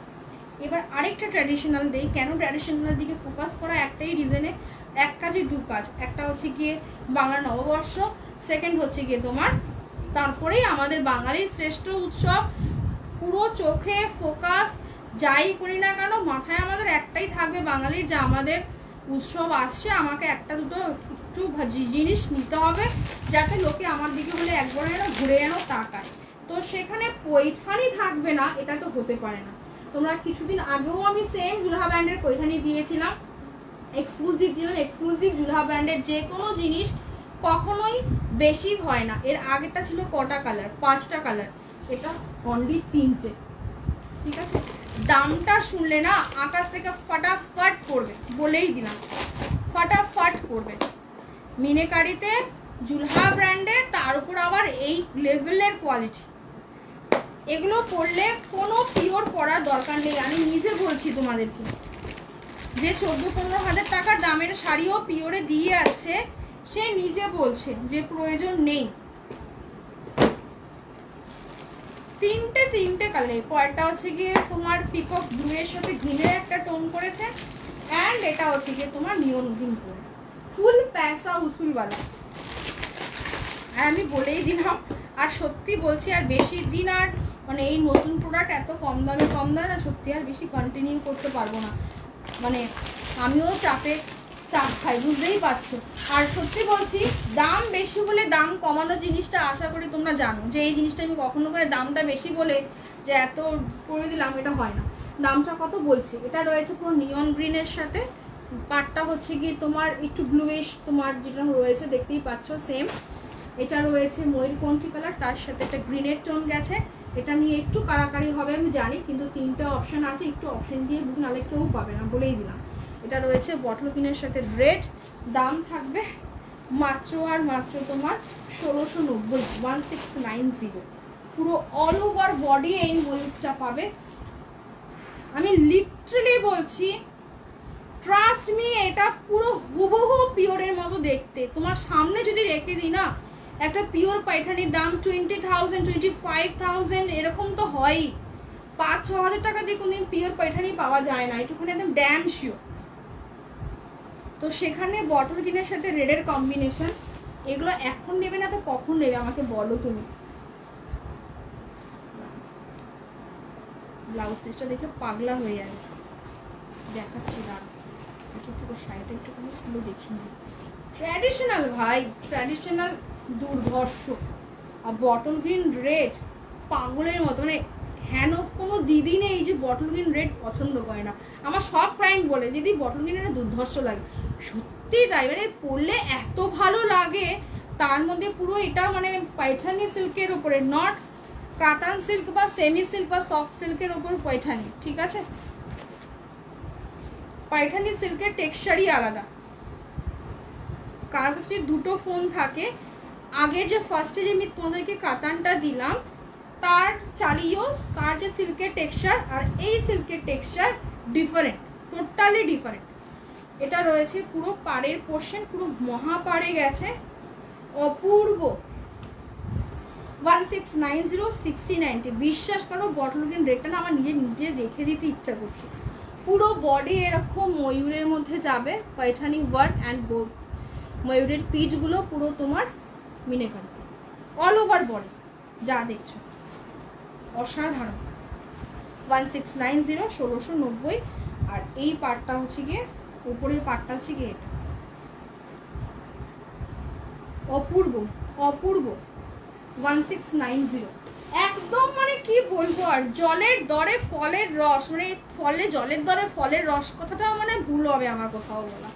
এবার আরেকটা ট্র্যাডিশনাল দেই। কেন ট্র্যাডিশনালের দিকে ফোকাস করা? একটাই রিজনে, এক কাজে দু কাজ। একটা হচ্ছে গিয়ে বাংলা নববর্ষ, সেকেন্ড হচ্ছে গিয়ে তোমার তারপরেই আমাদের বাঙালির শ্রেষ্ঠ উৎসব। পুরো চোখে ফোকাস, যাই করি না কেন মাথায় আমাদের একটাই থাকবে বাঙালির, যে আমাদের উৎসব আসছে, আমাকে একটা দুটো একটু জিনিস নিতে হবে যাতে লোকে আমার দিকে হলে একবার যেন ঘুরে যেন তাকায়। তো সেখানে পৈঠানি থাকবে না এটা তো হতে পারে না। তোমরা কিছুদিন আগেও আমি সেম জুলহা ব্র্যান্ডের পৈঠানি দিয়েছিলাম, এক্সক্লুসিভ দিলাম। এক্সক্লুসিভ জুলহা ব্র্যান্ডের যে কোনো জিনিস কখনোই বেশি হয় না। এর আগেরটা ছিল কটা কালার, 5টা কালার, এটা অনলি 3টে। ঠিক আছে, দামটা শুনলে না আকাশ থেকে ফাটাফাট পড়বে, বলেই দিলাম, ফাটাফাট পড়বে। মিনেকারিতে জুলহা ব্র্যান্ডে, তার উপর আবার এই লেভেলের কোয়ালিটি। এগুলো পরলে কোনো পিওর পরার দরকার নেই। আমি নিজে বলছি তোমাদেরকে, যে 14-15 হাজার টাকার দামের শাড়িও পিওরে দিয়ে আছে, সে নিজে বলছে যে প্রয়োজন নেই। তিনটে কালার। পরটা হচ্ছে গিয়ে তোমার পিকক ব্লু এর সাথে গ্রিনের একটা টোন করেছে, অ্যান্ড এটা হচ্ছে গিয়ে তোমার নিয়ন গ্রিন টোন, ফুল প্যাসা উসুলওয়ালা। আর আমি বলেই দিলাম, আর সত্যি বলছি, আর বেশি দিন আর মানে এই নতুন প্রোডাক্ট এত কম দামে না সত্যি আর বেশি কন্টিনিউ করতে পারবো না। মানে আমিও চাপ খাই, বুঝতেই পারছো। আর সত্যি বলছি, দাম বেশি বলে দাম কমানো জিনিসটা আশা করি তোমরা জানো, যে এই জিনিসটা আমি কখনো করে দামটা বেশি বলে যে এত করে দিলাম, এটা হয় না। দামটা কত বলছি, এটা রয়েছে পুরো নিয়ন গ্রিনের সাথে, পাটটা হচ্ছে কি তোমার একটু ব্লুইশ, তোমার যেটা রয়েছে দেখতেই পাচ্ছ সেম। এটা রয়েছে ময়ূরকণ্ঠী কালার, তার সাথে একটা গ্রিনের টোন গেছে। এটা নিয়ে একটু কারাকারি হবে আমি জানি, কিন্তু 3টে অপশান আছে, একটু অপশান দিয়ে বুক নালে কেউ পাবে না, বলেই দিলাম। এটা রয়েছে বটল পিনের সাথে রেড, দাম থাকবে মাত্র আর মাত্র তোমার 1690, 1690। পুরো অল ওভার বডি এই ময়ূরটা পাবে। আমি লিটারালি বলছি, ট্রাস্ট মি, এটা পুরো হুবহু পিওরের মতো দেখতে। তোমার সামনে যদি রেখে দিই না, একটা পিওর পাইঠানির দাম 20,000, 25,000 এরকম তো হয়ই। 5-6 হাজার টাকা দিয়ে কোনদিন পিওর পাইঠানি পাওয়া যায় না, এটুকুনি একদম ড্যাম শিওর। তো সেখানে বটল গ্রিনের সাথে রেডের কম্বিনেশন, এগুলো এখন নেবে না তো কখন নেবে আমাকে বলো তুমি। ব্লাউজ পিসটা দেখলে পাগলা হয়ে যাবে, দেখাচ্ছি দাঁড়া একটু শাড়িটা একটুখানি খুলে দেখিয়ে। ট্র্যাডিশনাল ভাই, ট্র্যাডিশনাল দুর্ধর্ষ। আর বটল গ্রিন রেড পাগলের মতো, মানে হেন কোনো দিদি নেই যে বটল গ্রিন রেড পছন্দ করে না। আমার সব ক্লায়েন্ট বলে দিদি বটল গ্রিন রেড দুর্ধর্ষ লাগে, সত্যি তাই। মানে পরলে এত ভালো লাগে, তার মধ্যে পুরো এটা মানে পাইঠানি সিল্কের ওপরে, নট কাতান সিল্ক বা সেমি সিল্ক বা সফট সিল্কের ওপর পাইঠানি। ঠিক আছে, পাইঠানি সিল্কের টেক্সচারই আলাদা। কার কাছে দুটো ফোন থাকে, আগে যে ফার্স্টে যে আমি তোমাদেরকে কাতানটা দিলাম তার চালিয়েও তার যে সিল্কের টেক্সচার আর এই সিল্কের টেক্সচার ডিফারেন্ট, টোটালি ডিফারেন্ট। এটা রয়েছে পুরো পাড়ের পোর্শন, পুরো মহাপাড়ে গেছে, অপূর্ব। 1690, 6090। বিশ্বাস করো বটল গ্রিন রেডটা না আমার নিজের রেখে দিতে ইচ্ছা করছে। পুরো বডি এরকম ময়ূরের মধ্যে যাবে, পাইঠানি ওয়ার্ক অ্যান্ড বোর্ড, ময়ূরের পিচগুলো পুরো তোমার মিনেকারিতে অল ওভার বডি যা দেখছো, অসাধারণ। 1690, 1690। আর এই পার্টটা হচ্ছে গিয়ে, উপরের পার্টটা হচ্ছে গিয়ে এটা, অপূর্ব অপূর্ব। 1690 একদম, মানে কি বলবো আর, জলের দরে ফলের রস, মানে ফলে জলের দরে ফলের রস কথাটাও মানে ভুল হবে আমার কোথাও বলা।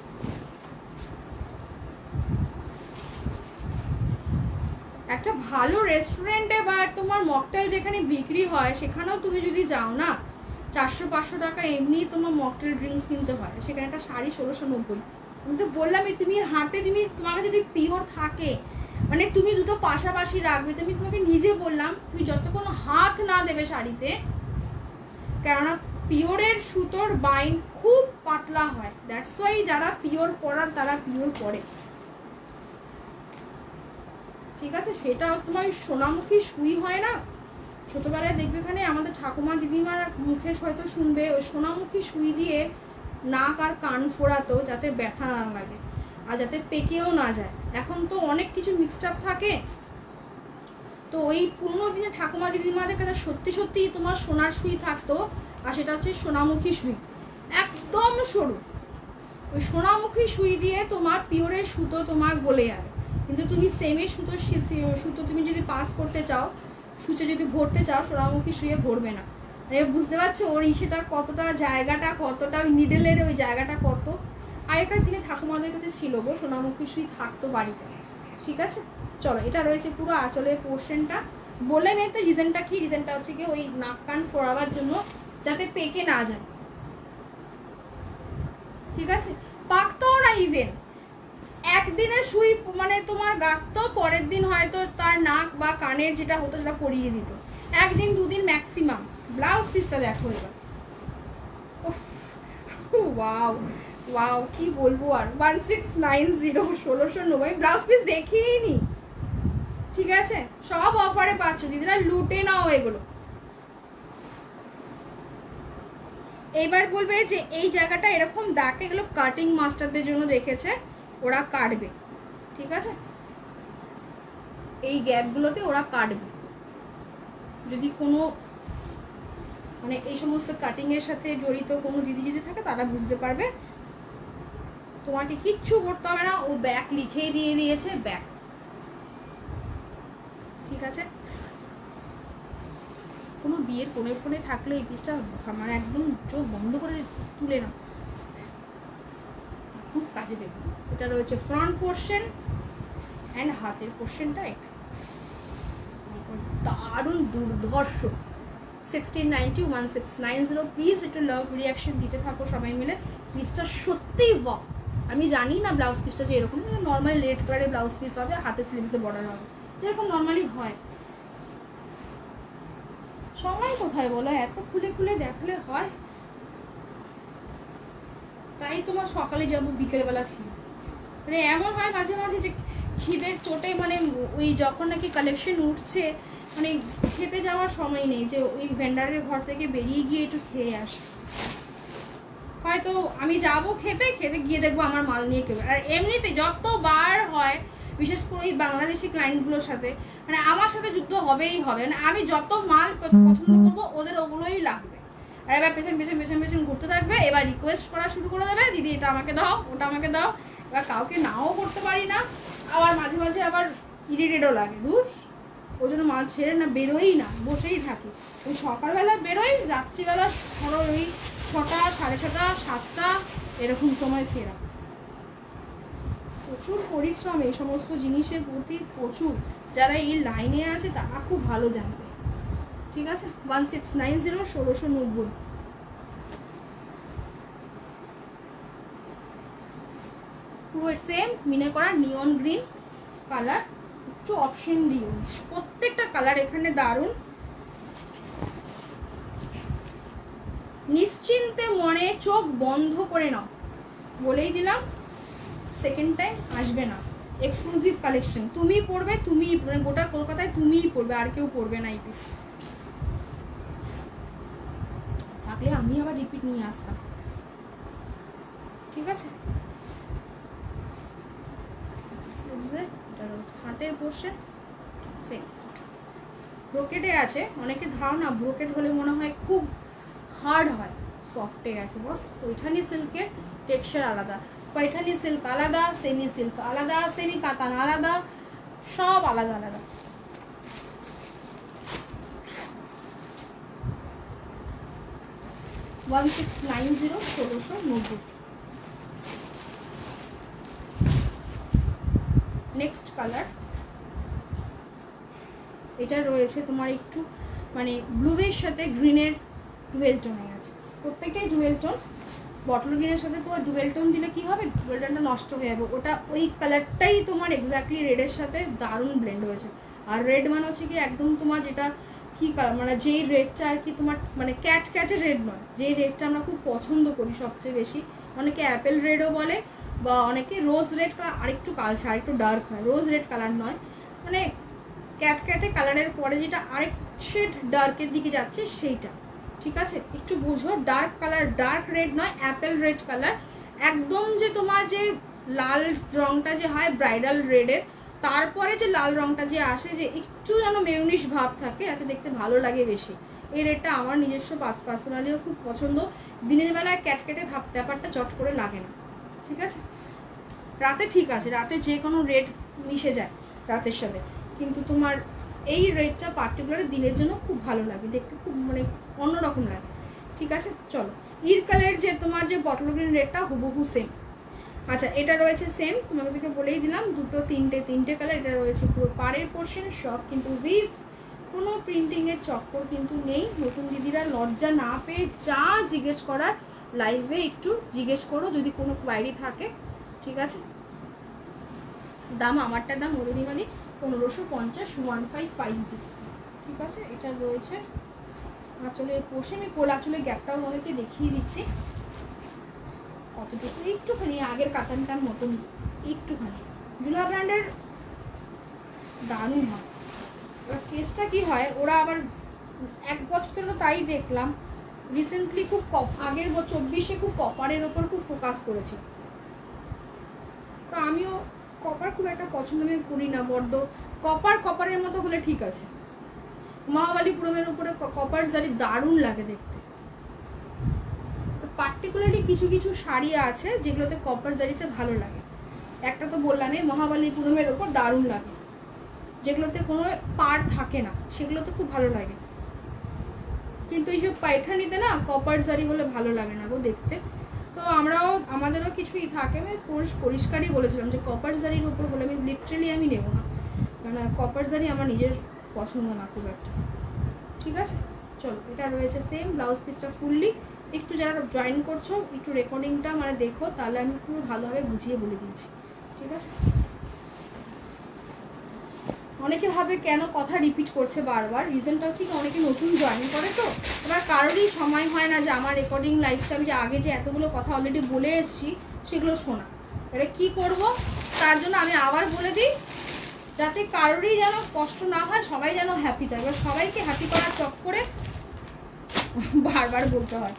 একটা ভালো রেস্টুরেন্টে বা তোমার মকটেল যেখানে বিক্রি হয় সেখানেও তুমি যদি যাও না, 400-500 টাকা এমনি তোমার মকটেল ড্রিঙ্কস কিনতে হয়, সেখানে একটা শাড়ি 1690। আমি তো বললামই, তুমি হাতে তোমার যদি পিওর থাকে, মানে তুমি দুটো পাশাপাশি রাখবে, তুমি তোমাকে নিজে বললাম তুমি যতক্ষণ হাত না দেবে শাড়িতে, কেননা পিওরের সুতোর বাইন্ড খুব পাতলা হয়, দ্যাটস ওয়াই যারা পিওর পরার তারা পিওর পরে। ঠিক আছে, সেটা তোমার সোনামুখী সুই হয় না, ছোটবেলায় দেখবে এখানে আমাদের ঠাকুমা দিদিমার মুখে হয়তো শুনবে ওই সোনামুখী সুই দিয়ে নাক আর কান ফোড়াতো যাতে ব্যথা না লাগে আর যাতে পেকেও না যায়। এখন তো অনেক কিছু মিক্সড আপ থাকে, তো ওই পুরোনো দিনে ঠাকুমা দিদিমাদের কাছে সত্যি সত্যি তোমার সোনার সুই থাকতো, আর সেটা হচ্ছে সোনামুখী সুই, একদম সরু। ওই সোনামুখী সুই দিয়ে তোমার পিওরের সুতো তোমার গলে যাবে, কিন্তু তুমি সেমের সুতো তুমি যদি পাস করতে চাও, সুচে যদি ভরতে চাও, সোনামুখী সুইয়ে ভরবে না। বুঝতে পারছো ওর ইসেটা কতটা, জায়গাটা কতটা, নিডেলের ওই জায়গাটা কত। আগেকার দিনে ঠাকুমাদের কাছে ছিল গো, সোনামুখী সুই থাকতো বাড়িতে। ঠিক আছে, চলো এটা রয়েছে পুরো আঁচলের পোর্শনটা। বলে মেয়ে তো রিজনটা কি, রিজনটা হচ্ছে কি ওই নাক কান ফোড়াবার জন্য, যাতে পেকে না যায়। ঠিক আছে, পাকতেও না ইভেন, একদিনের সুই মানে তোমার গাঁথতো, পরের দিন হয়তো তার নাক বা কানের যেটা হতো সেটা পরিয়ে দিত, একদিন দুদিন ম্যাক্সিমাম। ব্লাউজ পিসটা দেখো এবার, ওয়াও ওয়াও কি বলবো আর। 1690, 1690 ব্লাউজ পিস দেখিয়ে নি। ঠিক আছে, সব অফারে পাচ্ছ দিদিরা, লুটে নাও এগুলো। এইবার বলবে যে এই জায়গাটা এরকম দাগ, এগুলো কাটিং মাস্টারদের জন্য রেখেছে, ওরা কাটবে। ঠিক আছে, এই গ্যাপগুলোতে ওরা কাটবে। যদি কোনো মানে এই সমস্ত কাটিংয়ের সাথে জড়িত কোনো দিদি যদি থাকে তারা বুঝতে পারবে। তোমাকে কিচ্ছু করতে হবে না, ও ব্যাক লিখেই দিয়ে দিয়েছে, ব্যাক। ঠিক আছে, কোনো বিয়ের কোণে ফোনে থাকলে এই পিসটা মানে একদম চোখ বন্ধ করে তুলে নাও, খুব কাজে দেবে। এটা রয়েছে ফ্রন্ট পোর্শন অ্যান্ড হাতের পোর্শনটা এটা দারুণ দুর্ধর্ষ। 1690, 1690। প্লিজ একটু লাভ রিয়াকশন দিতে থাকো সবাই মিলে। পিসটা সত্যিই ওয়াও। আমি জানি না ব্লাউজ পিসটা যে এরকম নর্মালি রেড কালারের ব্লাউজ পিস হবে, হাতে স্লিভসে বর্ডার হবে, যেরকম নর্মালি হয়। সময় কোথায় বলো, এত খুলে খুলে দেখলে হয়? তাই তোমার সকালে যাবো বিকেলবেলা ফিরে, মানে এমন হয় মাঝে মাঝে যে খিদের চোটে মানে ওই যখন নাকি কালেকশন উঠছে মানে খেতে যাওয়ার সময় নেই, যে ওই ভেন্ডারের ঘর থেকে বেরিয়ে গিয়ে একটু খেয়ে আসি। হয়তো আমি যাব খেতে, খেতে গিয়ে দেখবো আমার মাল নিয়ে কেউ। আর এমনিতে যতবার হয়, বিশেষ করে এই বাংলাদেশি ক্লায়েন্টগুলোর সাথে, মানে আমার সাথে যুদ্ধ হবেই হবে। মানে আমি যত মাল পছন্দ করবো ওদের ওগুলোই লাগবে। আর এবার পেছন পেছন পেছন পেছন ঘুরতে থাকবে, এবার রিকোয়েস্ট করা শুরু করে দেবে, দিদি এটা আমাকে দাও, ওটা আমাকে দাও। এবার কাউকে নাও করতে পারি না, আবার মাঝে মাঝে আবার ইরিটেটও লাগে, দূর। ওই জন্য মাল ছেড়ে না বেরোই না, বসেই থাকি। ওই সকালবেলা বেরোই, রাত্রিবেলা ধরো ওই 6টা, 6:30, 7টা এরকম সময় ফেরা। প্রচুর পরিশ্রম এই সমস্ত জিনিসের প্রতি, প্রচুর। যারা এই লাইনে আছে তারা খুব ভালো জানবে। ঠিক আছে, 1690, 1690। পুরো সেম মিনে করা নিয়ন গ্রিন কালার, একটু অপশন দিও, প্রত্যেকটা কালার এখানে দারুণ। নিশ্চিন্তে মনে চোখ বন্ধ করে নাও, বলেই দিলাম, সেকেন্ড টাইম আসবে না। এক্সক্লুসিভ কালেকশন, তুমিই পরবে, তুমি মানে গোটা কলকাতায় তুমিই পরবে, আর কেউ পরবে না এই পিস। থাকলে আমি আবার রিপিট নিয়ে আসতাম। ঠিক আছে, এটা রয়েছে হাতের পোর্শন, সেম ব্রোকেটে আছে। অনেকে ধারণা ব্রোকেট হলে মনে হয় খুব হার্ড হয়, সফটে আছে বস। পৈঠানি সিল্কের টেক্সচার আলাদা, পৈঠানি সিল্ক আলাদা, সেমি সিল্ক আলাদা, সেমি কাতান আলাদা, সব আলাদা আলাদা। ওয়ান 1690, 1690। নেক্সট কালার, এটা রয়েছে তোমার একটু মানে ব্লুয়ের সাথে গ্রিনের ডুয়েল টোনে আছে, প্রত্যেকটাই ডুয়েল টোন। বটল গ্রিনের সাথে তোমার ডুয়েল টোন দিলে কি হবে, ডুয়েল টোনটা নষ্ট হয়ে যাবে। ওটা ওই কালারটাই তোমার এক্স্যাক্টলি রেডের সাথে দারুণ ব্লেন্ড হয়েছে। আর রেড মানে হচ্ছে কি একদম তোমার যেটা কি কালার, মানে যেই রেডটা আর কি তোমার মানে ক্যাটের রেড নয়, যেই রেডটা আমরা খুব পছন্দ করি সবচেয়ে বেশি, অনেকে অ্যাপেল রেডও বলে, বা অনেকে রোজ রেড, আরেকটু কালচে আরেকটু ডার্ক হয়, রোজ রেড কালার নয়, মানে ক্যাটে কালারের পরে যেটা আরেক শেড ডার্কের দিকে যাচ্ছে সেইটা। ঠিক আছে, একটু বুঝো, ডার্ক কালার, ডার্ক রেড নয়, অ্যাপেল রেড কালার। একদম যে তোমার যে লাল রংটা যে হয় ব্রাইডাল রেডের, তারপরে যে লাল রংটা যে আসে, যে একটু যেন মেরুনিশ ভাব থাকে, যাতে দেখতে ভালো লাগে বেশি। এই রেডটা আমার নিজস্ব পার্সোনালিও খুব পছন্দ। দিনের বেলায় ক্যাটকেটে ব্যাপারটা চট করে লাগে না। ঠিক আছে, রাতে ঠিক আছে, রাতে যে কোনো রেড মিশে যায় রাতের সাথে, কিন্তু তোমার এই রেডটা পার্টিকুলার দিনের জন্য খুব ভালো লাগে দেখতে, খুব মানে অন্যরকম লাগে। ঠিক আছে, চলো ইর কালারের যে তোমার যে বটল গ্রিন রেডটা হুবহু সেম। আচ্ছা, এটা রয়েছে সেম, তোমাদেরকে বলেই দিলাম দুটো তিনটে কালার। এটা রয়েছে পুরো পাড়ের পোর্শন, সব কিন্তু উইভ, কোনো প্রিন্টিংয়ের চক্কর কিন্তু নেই। নতুন দিদিরা লজ্জা না পেয়ে যা জিজ্ঞেস করার লাইভে একটু জিজ্ঞেস করো যদি কোনো কোয়ারি থাকে। ঠিক আছে, দাম আমারটার দাম মধুরিমালি 1550 1550। ঠিক আছে, এটা রয়েছে আঁচলের পোর্শন। আমি কোল আঁচলের গ্যাপটাও তোমাদেরকে দেখিয়ে দিচ্ছি কতটুকু, একটুখানি আগের কাতানটার মতন, একটুখানি। জুলা ব্র্যান্ডের দারুণ হয়। এবার কেসটা কি হয়, ওরা আবার এক বছর ধরে তো তাই দেখলাম, রিসেন্টলি খুব আগের 24-এ খুব কপারের ওপর খুব ফোকাস করেছে। তো আমিও কপার খুব একটা পছন্দ আমি করি না, বড্ড কপারের মতো হলে ঠিক আছে। মহাবালিপুরমের উপরে কপার জারি দারুণ লাগে দেখতে। তো পার্টিকুলারলি কিছু কিছু শাড়ি আছে যেগুলোতে কপার জারিতে ভালো লাগে। একটা তো বললামই মহাবালিপুরমের ওপর দারুণ লাগে, যেগুলোতে কোনো পার থাকে না সেগুলোতে খুব ভালো লাগে। কিন্তু এইসব পায়ঠানিতে না কপার জারি হলে ভালো লাগে না গো দেখতে। তো আমাদেরও কিছুই থাকে, আমি পরিষ্কারই বলেছিলাম যে কপার জারির উপর বলে আমি লিটারেলি আমি নেব না, কারণ কপার জারি আমার নিজের পছন্দ না খুব একটা। ঠিক আছে, চলো এটা রয়েছে সেম। ব্লাউজ পিসটা ফুললি, একটু যারা জয়েন করছো একটু রেকর্ডিংটা মানে দেখো, তাহলে আমি পুরো ভালোভাবে বুঝিয়ে বলে দিয়েছি। ঠিক আছে, অনেকে ভাবে কেন কথা রিপিট করছে বারবার, রিজনটা হচ্ছে কি অনেকে নতুন জয়েন করে, তো এবার কারোরই সময় হয় না যে আমার রেকর্ডিং লাইফটা আমি যে আগে যে এতগুলো কথা অলরেডি বলে এসেছি সেগুলো শোনা। এবারে কী করব, তার জন্য আমি আবার বলে দিই যাতে কারোরই যেন কষ্ট না হয়, সবাই যেন হ্যাপি থাকে। এবার সবাইকে হ্যাপি করার চক্করে বারবার বলতে হয়।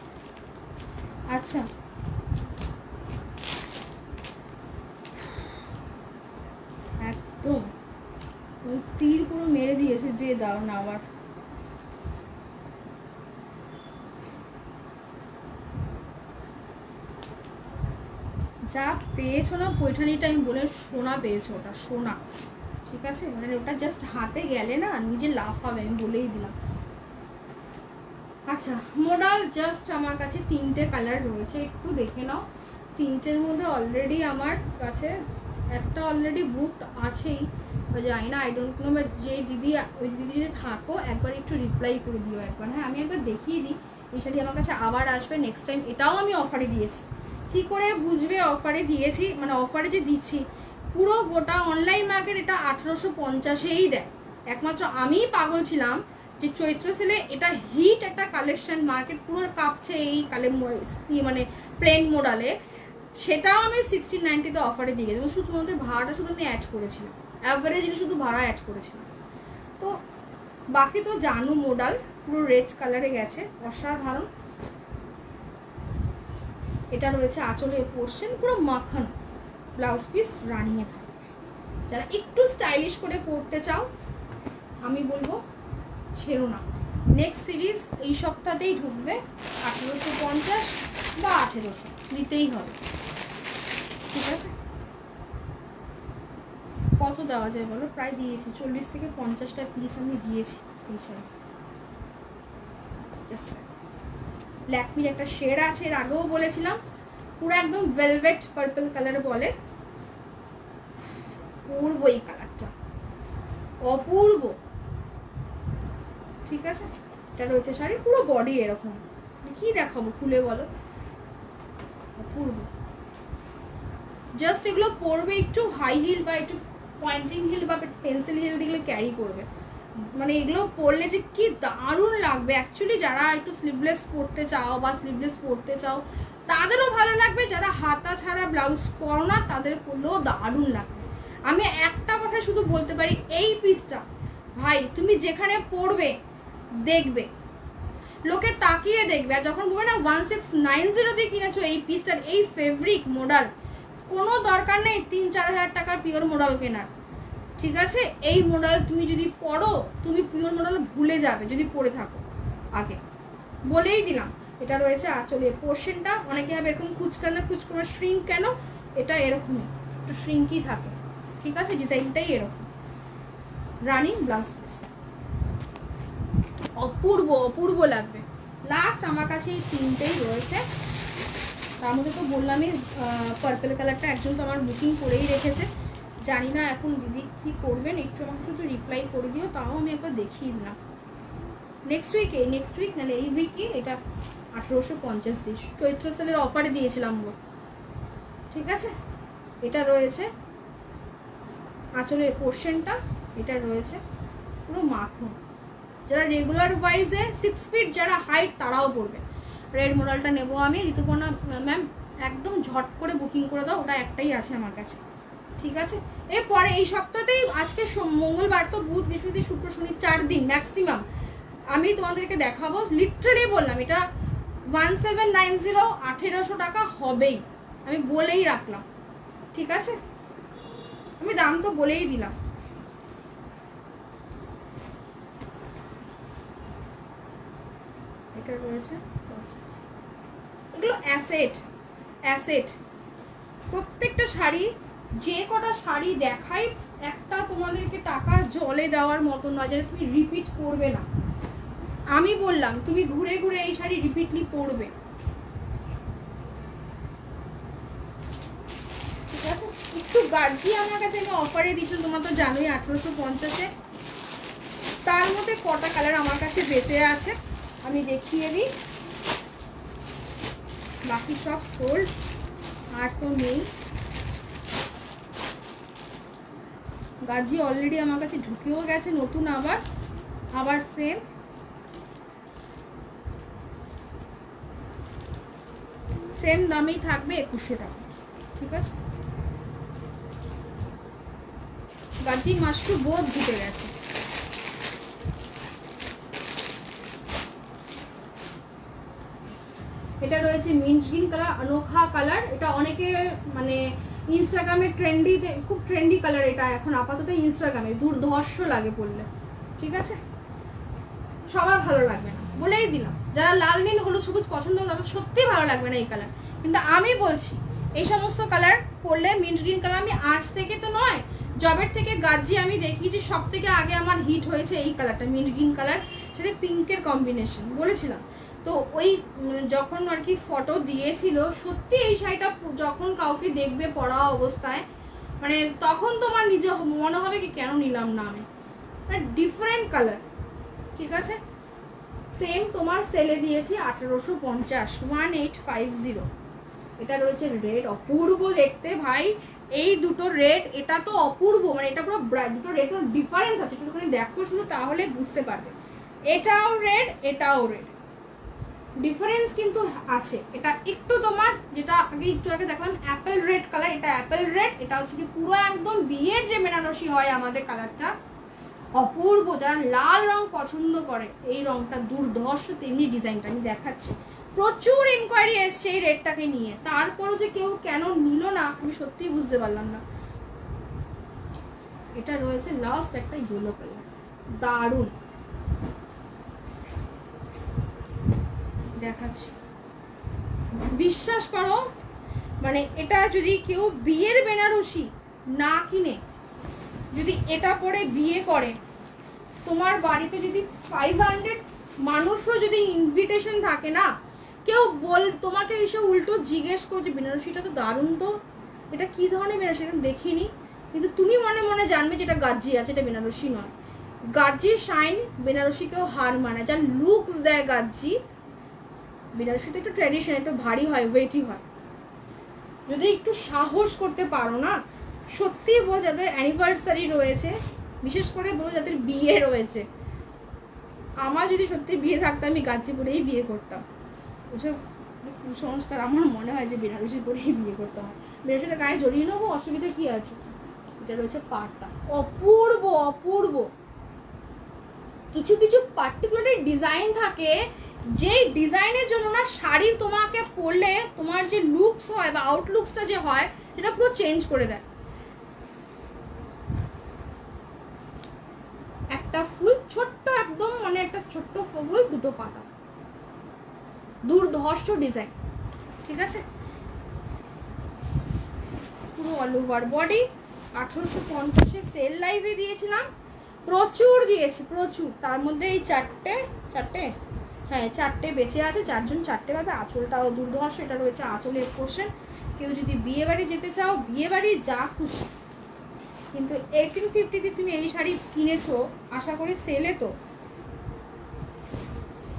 আচ্ছা, একদম তীর পুরো মেরে দিয়েছে, যে দাও না আবার। যা পেয়েছো না পৈঠানিটা, আমি বলে সোনা পেয়েছো, ওটা সোনা। ঠিক আছে, মানে ওটা জাস্ট হাতে গেলে না নিজে লাফাবে, আমি বলেই দিলাম। আচ্ছা, মডেল জাস্ট আমার কাছে 3টে কালার রয়েছে, একটু দেখে নাও। 3টের মধ্যে অলরেডি আমার কাছে একটা অলরেডি বুকড আছেই, জানি না, আই ডোন্ট নো। যে দিদি, ওই দিদি যদি থাকো একবার একটু রিপ্লাই করে দিও একবার। হ্যাঁ, আমি একবার দেখিয়ে দিই, এই শাড়ি আমার কাছে আবার আসবে নেক্সট টাইম। এটাও আমি অফারে দিয়েছি। কি করে বুঝবে অফারে দিয়েছি, মানে অফারে যে দিচ্ছি, পুরো গোটা অনলাইন মার্কেট এটা 1850-এই দেয়। একমাত্র আমিই পাগল ছিলাম যে চৈত্র সেলে এটা হিট একটা কালেকশন, মার্কেট পুরো কাঁপছে এই মানে প্লেন মোডালে, সেটাও আমি 1690-তে অফারে দিয়ে গেছি। এবং শুধু তোমাদের ভাড়াটা শুধু আমি অ্যাড করেছিলাম, অ্যাভারেজলি শুধু ভাড়া অ্যাড করেছিলাম। তো বাকি তো জানো, মোডাল পুরো রেড কালারে গেছে, অসাধারণ। এটা রয়েছে আঁচলের পোর্শন, পুরো মাখন। ব্লাউজ পিস রানিংয়ে থাকবে। যারা একটু স্টাইলিশ করে পরতে চাও আমি বলবো ছেড়ো না, নেক্সট সিরিজ এই সপ্তাহতেই ঢুকবে। 1850 বা 1800 দিতেই হবে। ঠিক আছে, কত দেওয়া যায় বলো, প্রায় দিয়েছি 40 থেকে 50টা পিস আমি দিয়েছি এই শাড়ি। জাস্ট ল্যাকমির একটা শেড আছে, এর আগেও বলেছিলাম, পুরো একদম ভেলভেট পার্পল কালার বলে, অপূর্ব এই কালারটা, অপূর্ব। ঠিক আছে, এটা রয়েছে শাড়ি, পুরো বডি এরকম। কি দেখাবো খুলে বলো, অপূর্ব। জাস্ট এগুলো পরবে একটু হাই হিল বা একটু পয়েন্টিং হিল বা পেন্সিল হিল দিলে ক্যারি করবে, মানে এগুলো পরলে যে কি দারুণ লাগবে। অ্যাকচুয়ালি যারা একটু স্লিভলেস পরতে চাও বা স্লিভলেস পরতে চাও তাদেরও ভালো লাগবে, যারা হাতা ছাড়া ব্লাউজ পরো না তাদের পরলেও দারুণ লাগবে। আমি একটা কথা শুধু বলতে পারি, এই পিসটা ভাই তুমি যেখানে পরবে দেখবে, লোকে তাকিয়ে দেখবে। আর যখন বলবে না 1690 দিয়ে কিনেছো এই পিসটার, এই ফেব্রিক মডেল, কোনো দরকার নেই 3-4 হাজার টাকার পিওর মডেল কেনার। ঠিক আছে, এই মডেল তুমি যদি পরো, তুমি পিওর মডেল ভুলে যাবে যদি পরে থাকো আগে, বলেই দিলাম। এটা রয়েছে আঁচলের পোর্শনটা। অনেকে হবে এরকম কুচকানো শ্রিঙ্ক কেন, এটা এরকমই একটু শ্রিঙ্কি থাকে, ঠিক আছে, ডিজাইনটাই এরকম। রানিং ব্লাউজ পিস, অপূর্ব অপূর্ব লাগবে। লাস্ট আমার কাছে এই তিনটেই রয়েছে, তার মধ্যে তো বললামই পার্পল কালারটা একজন তো আমার বুকিং করেই রেখেছে, জানি না এখন দিদি কী করবেন, একটু আমাকে শুধু রিপ্লাই করে দিও, তাও আমি একবার দেখিয়ে দিলাম। নেক্সট উইক নাহলে এই উইকে এটা 1850 চৈত্র সেলের অফারে দিয়েছিলাম গো, ঠিক আছে। এটা রয়েছে আঁচলের পোর্শনটা, এটা রয়েছে পুরো মাখন। যারা রেগুলার ওয়াইজে 6 ফিট যারা হাইট তারাও পড়বে। রেড মডেলটা নেবো আমি। ঋতুপর্ণা ম্যাম একদম ঝট করে বুকিং করে দাও, ওটা একটাই আছে আমার কাছে, ঠিক আছে। এরপরে এই সপ্তাহতেই, আজকে মঙ্গলবার তো বুধ বৃহস্পতি শুক্র শনি 4 দিন ম্যাক্সিমাম আমি তোমাদেরকে দেখাবো। লিটারালি বললাম এটা 1790 1800 টাকা হবেই, আমি বলেই রাখলাম, ঠিক আছে, আমি দাম তো বলেই দিলাম। এটা রয়েছে, এগুলো অ্যাসেট। প্রত্যেকটা শাড়ি, যে কটা শাড়ি দেখাই একটা তোমাদেরকে টাকার জলে দেওয়ার মতো নয়, যেটা তুমি রিপিট করবে না। আমি বললাম তুমি ঘুরে ঘুরে এই শাড়ি রিপিটলি পরবে, ঠিক আছে। একটু গার্জি আমার কাছে আমি অফারে দিয়েছিলাম, তোমরা তো জানোই 1850-এ। তার মধ্যে কটা কালার আমার কাছে বেঁচে আছে আমি দেখিয়ে দিই, বাকি সব সোল্ড আর তো নেই। গার্জি অলরেডি আমার কাছে ঢুকেও গেছে নতুন, আবার সেম দামেই থাকবে 2100 টাকা, ঠিক আছে। গাজি মাশরু বোধ ঢুকে গেছে। এটা রয়েছে মিন্ট গ্রিন কালার, অনোখা কালার। এটা অনেকে মানে ইনস্টাগ্রামে খুব ট্রেন্ডি কালার। এটা এখন আপাতত ইনস্টাগ্রামে দুর্ধর্ষ লাগে পড়লে, ঠিক আছে। সবার ভালো লাগবে না বলেই দিলাম, যারা লাল নীল হলুদ সবুজ পছন্দ তাদের সত্যি ভালো লাগবে না এই কালার, কিন্তু আমি বলছি এই সমস্ত কালার পরলে, মিন্ট গ্রিন কালার আমি আজ থেকে তো নয়, জবের থেকে গার্জি আমি দেখিয়েছি, সব থেকে আগে আমার হিট হয়েছে এই কালারটা, মিন্ট গ্রিন কালার সাথে পিঙ্কের কম্বিনেশন বলেছিলাম। তো ওই যখন আর কি ফটো দিয়েছিল, সত্যি এই শাড়িটা যখন কাউকে দেখবে পরা অবস্থায়, মানে তখন তোমার নিজে মনে হবে কি কেন নিলাম না আমি, মানে ডিফারেন্ট কালার, ঠিক আছে। সেম তোমার সেলে দিয়েছি 1850, 1850। এটা রয়েছে রেড, অপূর্ব দেখতে ভাই, এই দুটো রেড, এটা তো অপূর্ব, মানে এটা পুরো দুটো রেড ডিফারেন্স আছে, একটুখানি দেখো শুধু তাহলে বুঝতে পারবে। এটাও রেড, এটাও রেড, ডিফারেন্স কিন্তু আছে। এটা একটু তোমার যেটা একটু আগে দেখলাম অ্যাপেল রেড কালার, এটা অ্যাপেল রেড, এটা হচ্ছে কি পুরো একদম বিয়ের যে বেনারসি হয় আমাদের কালারটা, অপূর্ব। যারা লাল রং পছন্দ করে, এই রংটা দুর্ধর্ষ, তেমনি ডিজাইনটা আমি দেখাচ্ছি। প্রচুর ইনকোয়ারি এসছে এই রেডটাকে নিয়ে, তারপরও যে কেউ কেন নিল না আমি সত্যিই বুঝতে পারলাম না। এটা রয়েছে লাস্ট একটা ইয়েলো কালার, দারুণ দেখাচ্ছি, বিশ্বাস করো, মানে এটা যদি কেউ বিয়ের বেনারসি না কিনে যদি এটা পরে বিয়ে করে, তোমার বাড়িতে যদি 500 মানুষও যদি ইনভিটেশন থাকে না, কেউ তোমাকে এসে উল্টো জিজ্ঞেস করছে বেনারসিটা তো দারুণ, তো এটা কি ধরনের বেনারসি এটা দেখিনি, কিন্তু তুমি মনে মনে জানবে যেটা গার্জি আছে, এটা বেনারসি নয়। গার্জির শাইন বেনারসিকেও হার মানে, যার লুকস দেয় গার্জি। বেনারসি তো একটু ট্র্যাডিশন, একটু ভারী হয়, ওয়েটি হয়। যদি একটু সাহস করতে পারো না, সত্যি বল, যাদের অ্যানিভার্সারি রয়েছে, বিশেষ করে বলো যাদের বিয়ে রয়েছে, আমার যদি সত্যি বিয়ে থাকতো আমি গার্জি পরেই বিয়ে করতাম। ওসব কুসংস্কার আমার মনে হয় যে বেনারসি পরেই বিয়ে করতে হয়। বেনারসিটা গায়ে জড়িয়ে নেবো, অসুবিধা কি আছে। এটা রয়েছে পাটটা, অপূর্ব অপূর্ব। কিছু কিছু পার্টিকুলার ডিজাইন থাকে, যেই ডিজাইনের জন্য না শাড়ি তোমাকে পরলে তোমার যে লুকস হয় বা আউটলুকসটা যে হয়, সেটা পুরো চেঞ্জ করে দেয়। একটা ফুল ছোট্ট একদম, মানে একটা ছোট্ট ফুল, দুটো পাতা, দুর্ধর্ষ ডিজাইন, ঠিক আছে। পুরো অল ওভার বডি। 1850 সেল লাইভে দিয়েছিলাম, প্রচুর দিয়েছি প্রচুর। তার মধ্যে এই চারটে হ্যাঁ চারটে বেঁচে আছে, চারজন চারটে পাবে। আঁচলটাও দুর্ধর্ষ, এটা রয়েছে আঁচলের পোর্শন। কেউ যদি বিয়ে বাড়ি যেতে চাও, বিয়ে বাড়ি যা খুশি। কিন্তু 1850 তুমি এই শাড়ি কিনেছো, আশা করি সেলে তো।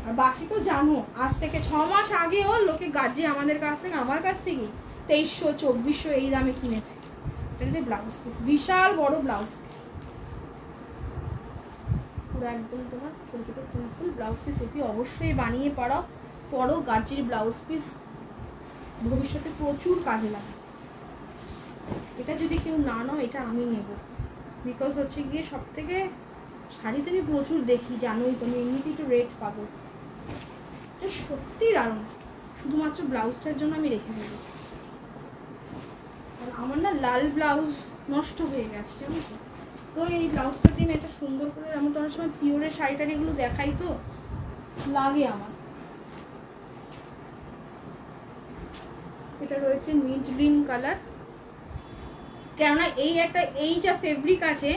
আর বাকি তো জানো, আজ থেকে 6 মাস আগেও লোকে গার্জি আমাদের কাছ থেকে, আমার কাছ থেকে 2300 2400 এই দামে কিনেছে। এটা হচ্ছে ব্লাউজ পিস, বিশাল বড় ব্লাউজ পিস, পুরো একদম তোমার ছোটো ছোটো ফুল ব্লাউজ পিস। এটি অবশ্যই বানিয়ে পরো গার্জির ব্লাউজ পিস, ভবিষ্যতে প্রচুর কাজে লাগে। এটা যদি কেউ না নাও, এটা আমি নেব, বিকজ হচ্ছে গিয়ে সব থেকে শাড়িতে আমি প্রচুর দেখি, জানোই তো, আমি এমনিতেই একটু রেট পাবো। এটা সত্যি দারুণ, শুধুমাত্র ব্লাউজটার জন্য আমি রেখে দেবো। আর আমার না লাল ব্লাউজ নষ্ট হয়ে গেছে, জানো তো। তো এই ব্লাউজটা দিয়ে এটা সুন্দর করে, আমি তো অনেক সময় পিওরের শাড়িটার এগুলো দেখাই, তো লাগে আমার। এটা রয়েছে মিন্ট গ্রিন কালার। কেননা এই যা ফেব্রিক আছে,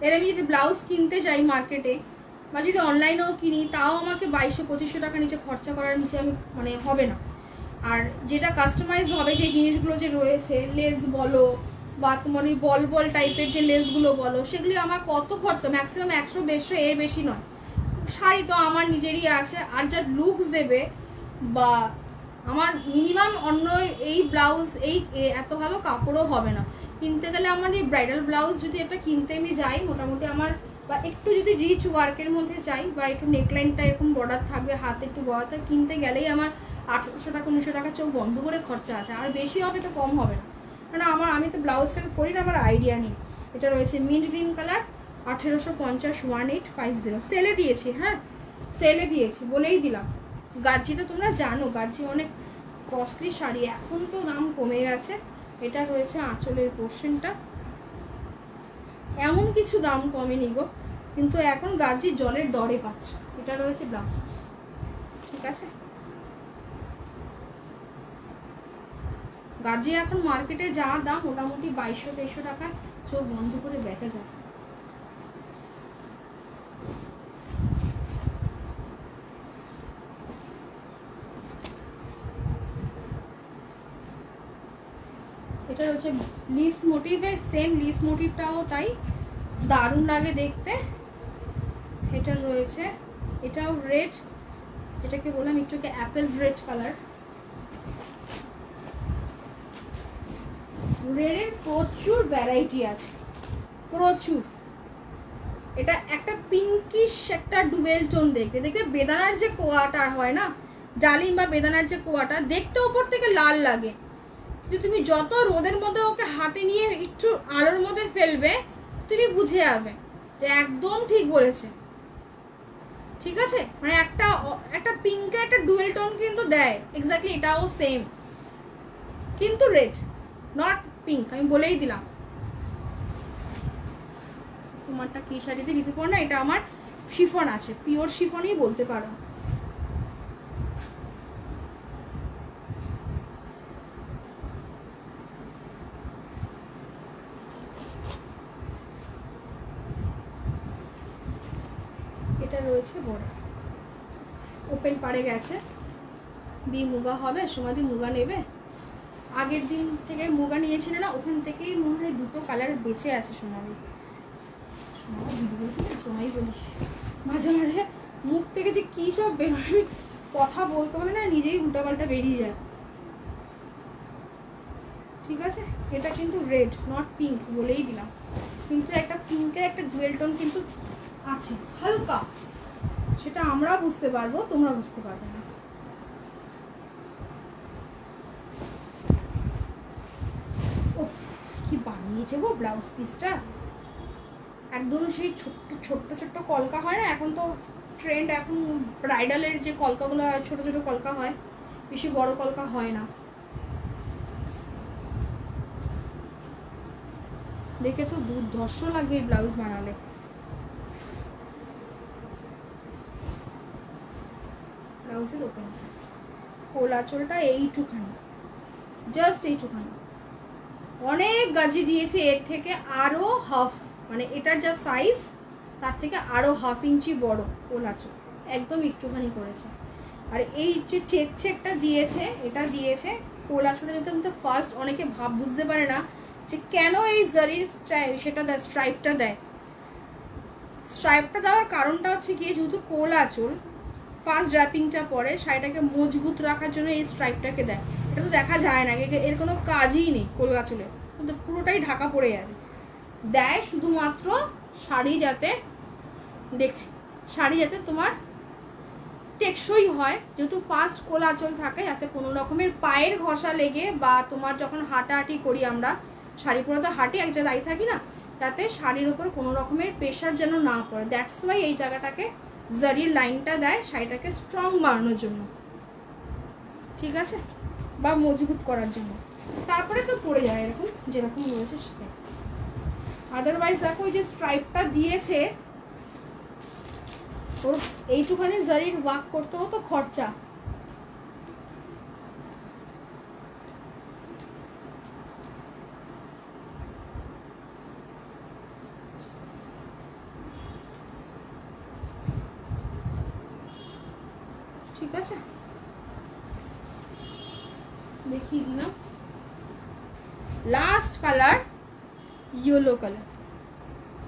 এর আমি যদি ব্লাউজ কিনতে যাই মার্কেটে বা যদি অনলাইনেও কিনি, তাও আমাকে 2200-2500 টাকা নিচে খরচা করার নিচে আমি মানে হবে না। আর যেটা কাস্টমাইজ হবে, যে জিনিসগুলো যে রয়েছে, লেস বলো বা তোমার ওই বল টাইপের যে লেসগুলো বলো, সেগুলি আমার কত খরচা, ম্যাক্সিমাম 100-150, এর বেশি নয়। শাড়ি তো আমার নিজেরই আছে, আর যা লুকস দেবে বা আমার মিনিমাম অন্য এই ব্লাউজ এই এত ভালো কাপড়ও হবে না কিনতে গেলে। আমার এই ব্রাইডাল ব্লাউজ যদি এটা কিনতে আমি যাই, মোটামুটি আমার, বা একটু যদি রিচ ওয়ার্কের মধ্যে চাই, বা একটু নেকলাইনটা এরকম বর্ডার থাকবে, হাতে একটু বড় থাকবে, কিনতে গেলেই আমার 1800 টাকা 1900 টাকা চোখ বন্ধ করে খরচা আছে। আর বেশি হবে তো, কম হবে না। কারণ আমি তো ব্লাউজ থেকে করি না, আমার আইডিয়া নেই। এটা রয়েছে মিন্ট গ্রিন কালার, 1850, 1850 সেলে দিয়েছি। হ্যাঁ সেলে দিয়েছি বলেই দিলাম। গার্জি তো তোমরা জানো, গার্জি অনেক কস্টলি শাড়ি, এখন তো দাম কমে গেছে। এটা রয়েছে আঁচলের পোর্শনটা, এমন কিছু দাম কমেনি গো, কিন্তু এখন গার্জি জলের দরে পাচ্ছ। এটা রয়েছে ব্লাউজ পিস, ঠিক আছে। গার্জি এখন মার্কেটে যা দাম, মোটামুটি 2200-2300 টাকা চোখ বন্ধ করে বেচা যায়। এটা হচ্ছে লিফ মোটিভের, সেম লিফ মোটিভটাও তাই দারুণ লাগে দেখতে। এটা রয়েছে, এটাও রেড, এটাকে বললাম একটুকে অ্যাপেল রেড কালার। রেডের প্রচুর ভ্যারাইটি আছে, প্রচুর। এটা একটা পিঙ্কিশ একটা ডুয়েল টোন, দেখবে বেদানার যে কোয়াটা হয় না, ডালিম বা বেদানার যে কোয়াটা, দেখতে ওপর থেকে লাল লাগে, কিন্তু তুমি যত রোদের মধ্যে ওকে হাতে নিয়ে একটু আলোর মধ্যে ফেলবে, তুমি বুঝে যাবে যে একদম ঠিক বলেছে, ঠিক আছে। মানে একটা পিঙ্কের একটা ডুয়েল টোন কিন্তু দেয়, এক্স্যাক্টলি এটাও সেম, কিন্তু রেড, নট পিঙ্ক। আমি বলেই দিলাম। তোমারটা কি শাড়িতে নিতে পারো না, এটা আমার শিফন আছে, পিওর শিফনই বলতে পারো। এটা রয়েছে বড় ওপেন পাড়ে গেছে, মুগা হবে, সমাধি মুগা নেবে। আগের দিন থেকে মুগা নিয়েছিল না, ওখান থেকেই মনে হয় দুটো কালার বেঁচে আছে। সমাধি সময় বলিস, মাঝে মাঝে মুখ থেকে যে কী সব বেরোয়, কথা বলতে বলে না নিজেই উল্টাপাল্টা বেরিয়ে যায়, ঠিক আছে। এটা কিন্তু রেড, নট পিঙ্ক, বলেই দিলাম। কিন্তু একটা পিঙ্কের একটা ডুয়েল টোন কিন্তু আছে হালকা, সেটা আমরা বুঝতে পারবো, তোমরা বুঝতে পারবে না। ওহ কি বানিয়েছে গো ব্লাউজ পিসটা, একদম সেই ছোট্ট ছোট্ট ছোট্ট কলকা হয় না, এখন তো ট্রেন্ড, এখন ব্রাইডালের যে কলকাগুলো হয় ছোট ছোট কলকা হয়, বেশি বড় কলকা হয় না। দেখেছো দুর্ধর্ষ লাগবে এই ব্লাউজ বানালে। ব্লাউজের ওপেন খোল আঁচলটা এইটুখানি, জাস্ট এইটুখানি, অনেক গাজি দিয়েছে, এর থেকে আরও হাফ, মানে এটার যা সাইজ তার থেকে আরও হাফ ইঞ্চি বড় কোল আঁচল, একদম একটুখানি করেছে। আর এই যে চেকটা দিয়েছে, এটা দিয়েছে কোল আঁচলে, কিন্তু ফার্স্ট অনেকে বুঝতে পারে না যে কেন এই জারির সেটা দেয়, স্ট্রাইপটা দেয়। স্ট্রাইপটা দেওয়ার কারণটা হচ্ছে গিয়ে, যেহেতু কোল আঁচল ফার্স্ট ড্র্যাপিংটা পরে শাড়িটাকে মজবুত রাখার জন্য এই স্ট্রাইপটাকে দেয়। এটা তো দেখা যায় না, এর কোনো কাজই নেই কোল আঁচলে, কিন্তু পুরোটাই ঢাকা পড়ে যাবে। দেয় শুধুমাত্র শাড়ি যাতে, দেখছি শাড়ি যাতে তোমার টেকসই হয়, যেহেতু ফার্স্ট কোল আঁচল থাকে, যাতে কোনো রকমের পায়ের ঘষা লেগে বা তোমার যখন হাঁটাহাঁটি করি আমরা, শাড়ি পরে তো হাঁটি এক জায়গায় দাঁড়িয়ে থাকি না, যাতে শাড়ির ওপর কোনো রকমের প্রেশার যেন না পড়ে। দ্যাটস ওয়াই এই জায়গাটাকে জারির লাইনটা দেয়, শাড়িটাকে স্ট্রং বানানোর জন্য, ঠিক আছে, বা মজবুত করার জন্য। তারপরে তো পড়ে যায় এরকম যেরকম রয়েছে সেটা। আদারওয়াইজ দেখো ওই যে স্ট্রাইপটা দিয়েছে, ওর এইটুখানি জারির ওয়ার্ক করতে হতো খরচা। ঠিক আছে, দেখিয়ে দিলাম। Last colour yellow colour.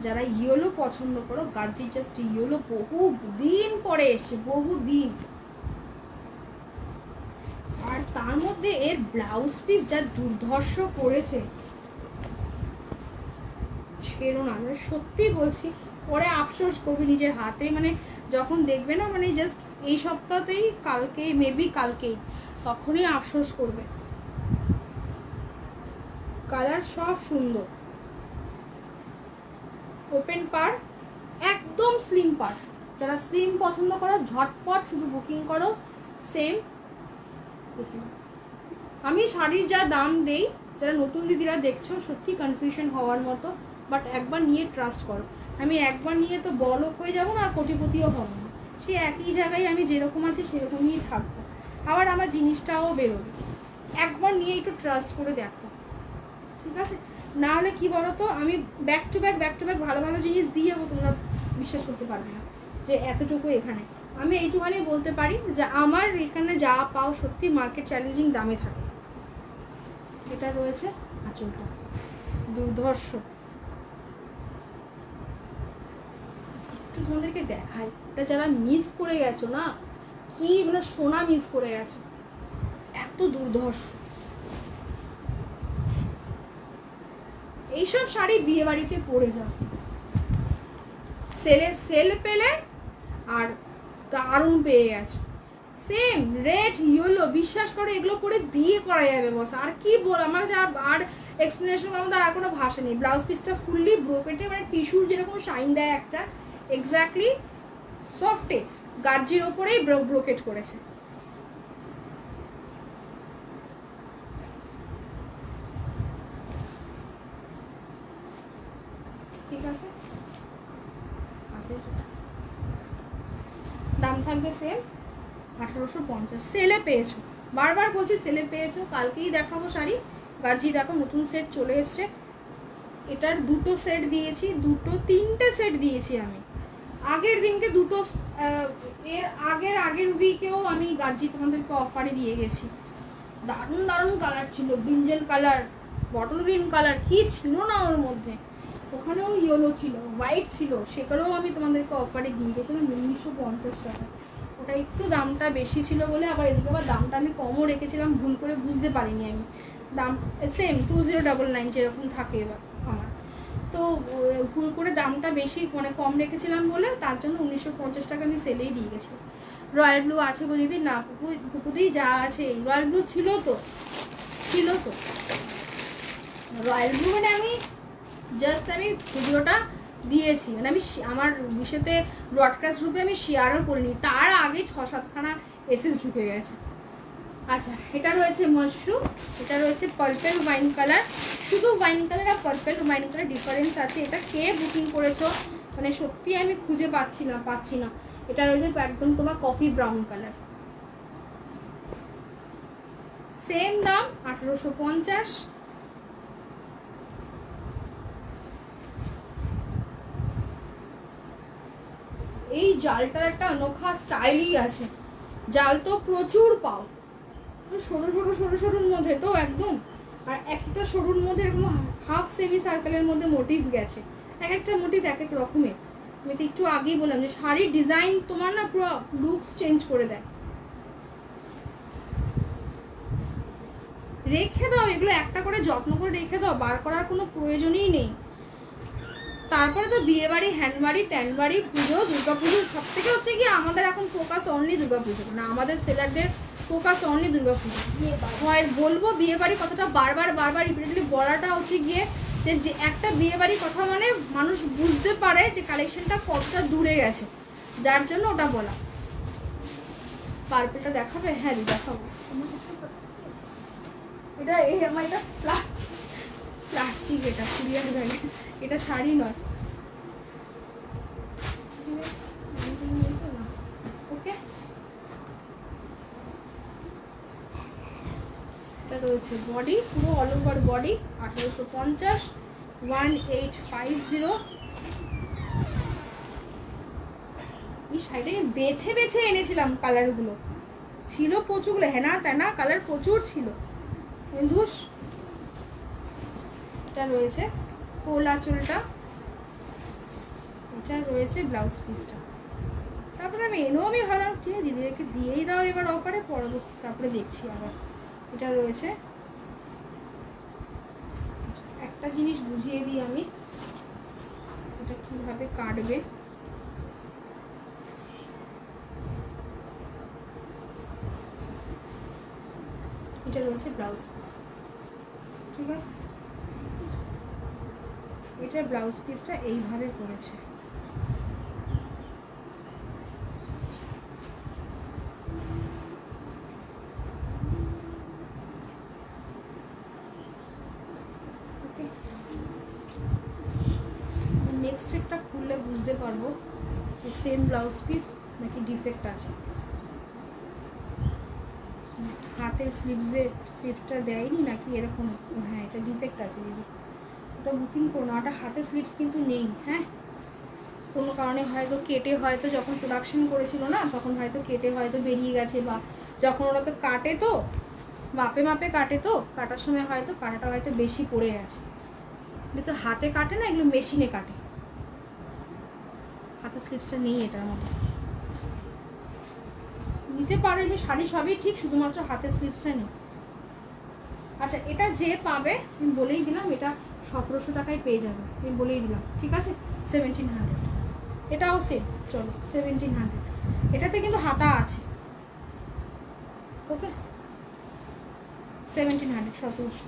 যারা ইয়েলো পছন্দ করো, গাজি জাস্ট ইয়েলো বহু দিন পরে এসছে, বহু দিন। আর তার মধ্যে এর ব্লাউজ পিস যা দুর্ধর্ষ করেছে, ছেড়ো না, মানে সত্যি বলছি, পরে আফসোস করবে নিজের হাতে, মানে যখন দেখবে না, মানে জাস্ট এই সপ্তাহতেই, কালকে মেবি কালকেই, তখনই আফসোস করবে। কালার সব সুন্দর, ওপেন পার, একদম স্লিম পার। যারা স্লিম পছন্দ করো ঝটপট শুধু বুকিং করো। সেম, আমি শাড়ির যা দাম দেই, যারা নতুন দিদিরা দেখছো সত্যি কনফিউশন হওয়ার মতো, বাট একবার নিয়ে ট্রাস্ট করো। আমি একবার নিয়ে তো বড়লোক হয়ে যাবো না, কোটিপতিও হবো না, সে একই জায়গায় আমি যেরকম আছি সেরকমই থাকবো, আবার আমার জিনিসটাও বেরোবে। একবার নিয়ে একটু ট্রাস্ট করে দেখো, ঠিক আছে? না হলে কী বলো তো, আমি ব্যাক টু ব্যাক ভালো ভালো জিনিস দিয়ে যাবো, তোমরা বিশ্বাস করতে পারবে না যে এতটুকু এখানে। আমি এইটুখানি বলতে পারি যে আমার এখানে যা পাও সত্যি মার্কেট চ্যালেঞ্জিং দামে থাকে। এটা রয়েছে আঁচলটা, দুর্ধর্ষ। একটু তোমাদেরকে দেখাই, এটা যারা মিস করে গেছো না, কি মানে সোনা মিস করে গেছো, এত দুর্ধর্ষ। এইসব শাড়ি বিয়ে বাড়িতে পরে যাও, সেল পেলে আর দারুণ পেয়ে গেছো। সেম রেড ইয়েলো, বিশ্বাস করো এগুলো পরে বিয়ে করা যাবে বস। আর কি বল, আমার যা আর এক্সপ্লেনেশন আমাদের আর কোনো ভাষা নেই। ব্লাউজ পিসটা ফুললি ব্রোকেটে, মানে টিস্যুর যেরকম শাইন দেয় একটা, এক্স্যাক্টলি সফটে গার্জির ওপরেই ব্রোকেট করেছে। ঠিক আছে, দাম থাকবে সেম 1850। সেলে পেয়েছো, বারবার বলছি সেলে পেয়েছো। কালকেই দেখাবো শাড়ি, গাজি দেখো নতুন সেট চলে এসছে। এটার দুটো সেট দিয়েছি, তিনটে সেট দিয়েছি আমি আগের দিনকে, দুটো এর আগের উইকেও আমি গাজি তোমাদেরকে অফারে দিয়ে গেছি। দারুণ দারুণ কালার ছিল, brinjal colour, bottle green colour, কি ছিল না ওর মধ্যে। ওখানেও ইয়েলো ছিল, হোয়াইট ছিল, সেগুলোও আমি তোমাদেরকে অফারে দিয়ে গেছিলাম 1950 টাকা। ওটা একটু দামটা বেশি ছিল বলে, আবার এদিকে আবার দামটা আমি কমও রেখেছিলাম, ভুল করে বুঝতে পারিনি আমি। দাম সেম 2099 যেরকম থাকে এবার আমার, তো ভুল করে দামটা বেশি মানে কম রেখেছিলাম বলে, তার জন্য 1950 টাকা আমি সেলেই দিয়ে গেছিলাম। রয়্যাল ব্লু আছে বুঝিদি না, পুকুদি যা আছে, রয়্যাল ব্লু ছিল তো রয়্যাল ব্লু, মানে আমি জাস্ট আমি ভিডিওটা দিয়েছি, মানে আমি আমার বিষয়তে ব্রডকাস্ট গ্রুপে আমি শেয়ারও করিনি, তার আগে 6-7খানা এসএস ঢুকে গেছে। আচ্ছা, এটা রয়েছে মাশরুম, এটা রয়েছে পার্পল ওয়াইন কালার। শুধু ওয়াইন কালার আর পার্পল ওয়াইন কালার ডিফারেন্স আছে। এটা কে বুকিং করেছো মানে সত্যি আমি খুঁজে পাচ্ছি না। এটা রয়েছে একদম তোমার কফি ব্রাউন কালার, সেম দাম 1850। এই জালটার একটা অনোখা স্টাইলই আছে। জাল তো প্রচুর পাও, সরু সরু সরু সরুর মধ্যে তো একদম, আর একটা সরুর মধ্যে এরকম হাফ সেমি সার্কেলের মধ্যে মোটিভ গেছে, এক একটা মোটিভ এক এক রকমের। আমি তো একটু আগেই বললাম যে শাড়ির ডিজাইন তোমার না পুরো লুকস চেঞ্জ করে দেয়। রেখে দাও এগুলো, একটা করে যত্ন করে রেখে দাও, বার করার কোনো প্রয়োজনই নেই। তারপরে তো বিয়ে বাড়ি, হ্যান্ডবাড়ি, ট্যানবাড়ি, পুজো, দুর্গাপুজো, সব থেকে হচ্ছে কি আমাদের এখন ফোকাস অনলি দুর্গাপুজো, না আমাদের সেলারদের ফোকাস অনলি দুর্গাপুজো। হয় বলবো বিয়ে বাড়ি কথাটা বারবার বারবার রিপিটেডলি বলাটা হচ্ছে গিয়ে যে একটা বিয়ে বাড়ির কথা মানে মানুষ বুঝতে পারে যে কালেকশনটা কতটা দূরে গেছে, যার জন্য ওটা বলা। পার্পেলটা দেখাবে? হ্যাঁ দেখাবো। এটা এই আমার এটা প্লাস্টিক, এটা কুরিয়ার ব্যাগে, এটা শাড়ি নয়। ওকে, এটা রয়েছে বডি, পুরো অল ওভার বডি, 1850, 1850। এই শাড়িটা বেছে বেছে এনেছিলাম, কালারগুলো ছিল প্রচুরগুলো, হেনা তেনা কালার প্রচুর ছিল। ধুস, এটা রয়েছে কোলা চুলটা, এটা রয়েছে ব্লাউজ পিসটা। তারপরে আমি ভাবলাম ঠিক আছে দিদিদেরকে দিয়েই দাও এবার অফারে, পরবর্তী তারপরে দেখছি আবার। এটা রয়েছে, একটা জিনিস বুঝিয়ে দিই আমি, এটা কিভাবে কাটবে। এটা রয়েছে ব্লাউজ পিস, ঠিক আছে? এটার ব্লাউজ পিসটা এইভাবে করেছে। নেক্সট একটা খুললে বুঝতে পারবো যে সেম ব্লাউজ পিস নাকি ডিফেক্ট আছে। হাতের স্লিপসটা দেয়নি নাকি এরকম? হ্যাঁ, এটা ডিফেক্ট আছে দিদি, ওটা বুকিং করো না, ওটা হাতের স্লিপস কিন্তু নেই। হ্যাঁ, কোনো কারণে হয়তো কেটে, হয়তো যখন প্রোডাকশন করেছিল না তখন হয়তো কেটে হয়তো বেরিয়ে গেছে, বা যখন ওরা তো কাটে তো মাপে মাপে কাটে, তো কাটার সময় হয়তো কাটাটা হয়তো বেশি পড়ে গেছে। তো হাতে কাটে না, এগুলো মেশিনে কাটে। হাতের স্লিপসটা নেই এটার মধ্যে, নিতে পারো যে শাড়ি সবই ঠিক, শুধুমাত্র হাতের স্লিপসটা নেই। আচ্ছা, এটা যে পাবে আমি বলেই দিলাম, এটা 1700 টাকায় পেয়ে যাবে, আমি বলেই দিলাম, ঠিক আছে? 1700, এটাও সেম, চলো 1700। এটাতে কিন্তু হাতা আছে, ওকে? 1700, 1700।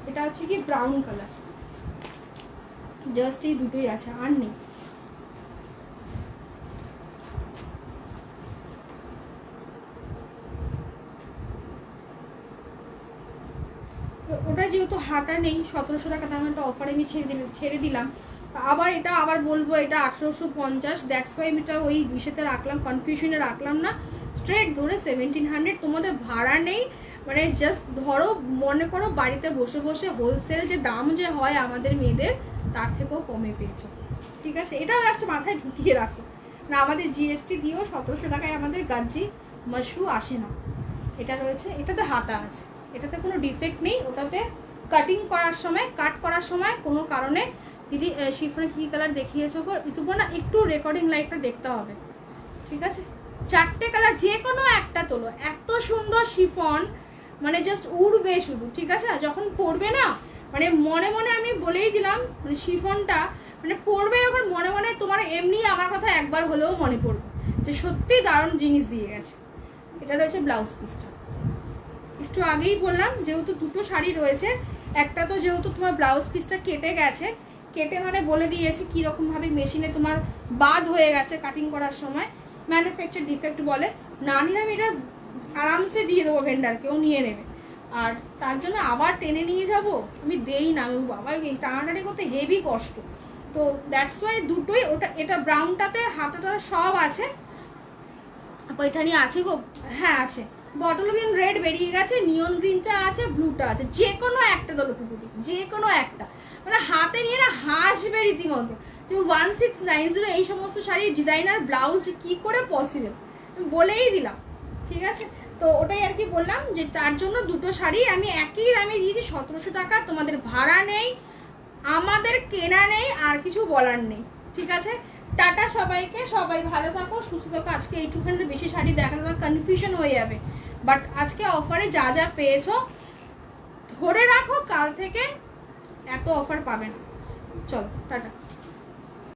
এটা হচ্ছে কি ব্রাউন কালার, জাস্ট এই দুটোই আছে, আর নেই। ওটা যেহেতু হাতা নেই, 1700 টাকা দাম, একটা অফারে আমি ছেড়ে দিলাম। আবার এটা আবার বলবো এটা 1850, দ্যাটস ওয়াই আমি এটা ওই বিষয়তে রাখলাম, কনফিউশনে রাখলাম না, স্ট্রেট ধরে 1700। তোমাদের ভাড়া নেই, মানে জাস্ট ধরো মনে করো বাড়িতে বসে বসে হোলসেল যে দাম যে হয় আমাদের মেয়েদের, তার থেকেও কমে পেয়েছো, ঠিক আছে? এটা জাস্ট মাথায় ঢুকিয়ে রাখো না, আমাদের জিএসটি দিয়েও 1700 টাকায় আমাদের গাজ্জি মাশরু আসে না। এটা রয়েছে, এটাতে হাতা আছে, এটাতে কোনো ডিফেক্ট নেই। ওটাতে কাট করার সময় কোনো কারণে দিদি শিফনে কী কালার দেখিয়েছো গো ঋতুপর্ণা, একটু রেকর্ডিং লাইটটা দেখতে হবে, ঠিক আছে? 4টে কালার যে কোনো একটা তোলো, এত সুন্দর শিফন, মানে জাস্ট উড়বে শুধু, ঠিক আছে? যখন পরবে না, মানে মনে মনে আমি বলেই দিলাম, মানে শিফনটা মানে পরবে যখন মনে মনে তোমার এমনি আমার কথা একবার হলেও মনে পড়বে যে সত্যি দারুণ জিনিস দিয়ে গেছে। এটা রয়েছে ব্লাউজ পিসটা, একটু আগেই বললাম যেহেতু দুটো শাড়ি রয়েছে, একটা তো যেহেতু তোমার ব্লাউজ পিসটা কেটে গেছে, কেটে মানে বলে দিয়েছি কীরকমভাবে মেশিনে তোমার বাদ হয়ে গেছে কাটিং করার সময়, ম্যানুফ্যাকচার ডিফেক্ট বলে, না নিলে আমি এটা আরামসে দিয়ে দেবো ভেন্ডারকেও নিয়ে নেবে। আর তার জন্য আবার টেনে নিয়ে যাব আমি দেই না, আমি বাবা টানাটানি করতে হেভি কষ্ট, তো দ্যাটস ওয়াই দুটোই। ওটা এটা ব্রাউনটাতে হাতাটা সব আছে, এটা নিয়ে আছে গো, হ্যাঁ আছে, বটল গ্রিন রেড বেরিয়ে গেছে, নিয়ন গ্রিনটা আছে, ব্লুটা আছে, যে কোনো একটা দলো পুকুরি, যে কোনো একটা, মানে হাতে নিয়ে না হাসবে রীতিমতো তুমি 1690 এই সমস্ত শাড়ি ডিজাইনার ব্লাউজ কি করে পসিবল, বলেই দিলাম, ঠিক আছে। তো ওটাই আর কি বললাম যে তার জন্য দুটো শাড়ি আমি একই দামে দিয়েছি 1700 টাকা। তোমাদের ভাড়া নেই, আমাদের কেনা নেই, আর কিছু বলার নেই, ঠিক আছে। টাটা সবাইকে, সবাই ভালো থাকো, সুস্থ থাকো। আজকে এইটুখানে বেশি শাড়ি দেখানো না, কনফিউশন হয়ে যাবে, বাট আজকে অফারে যা যা পেয়েছো ধরে রাখো, কাল থেকে এত অফার পাবে না। চলো টাটা।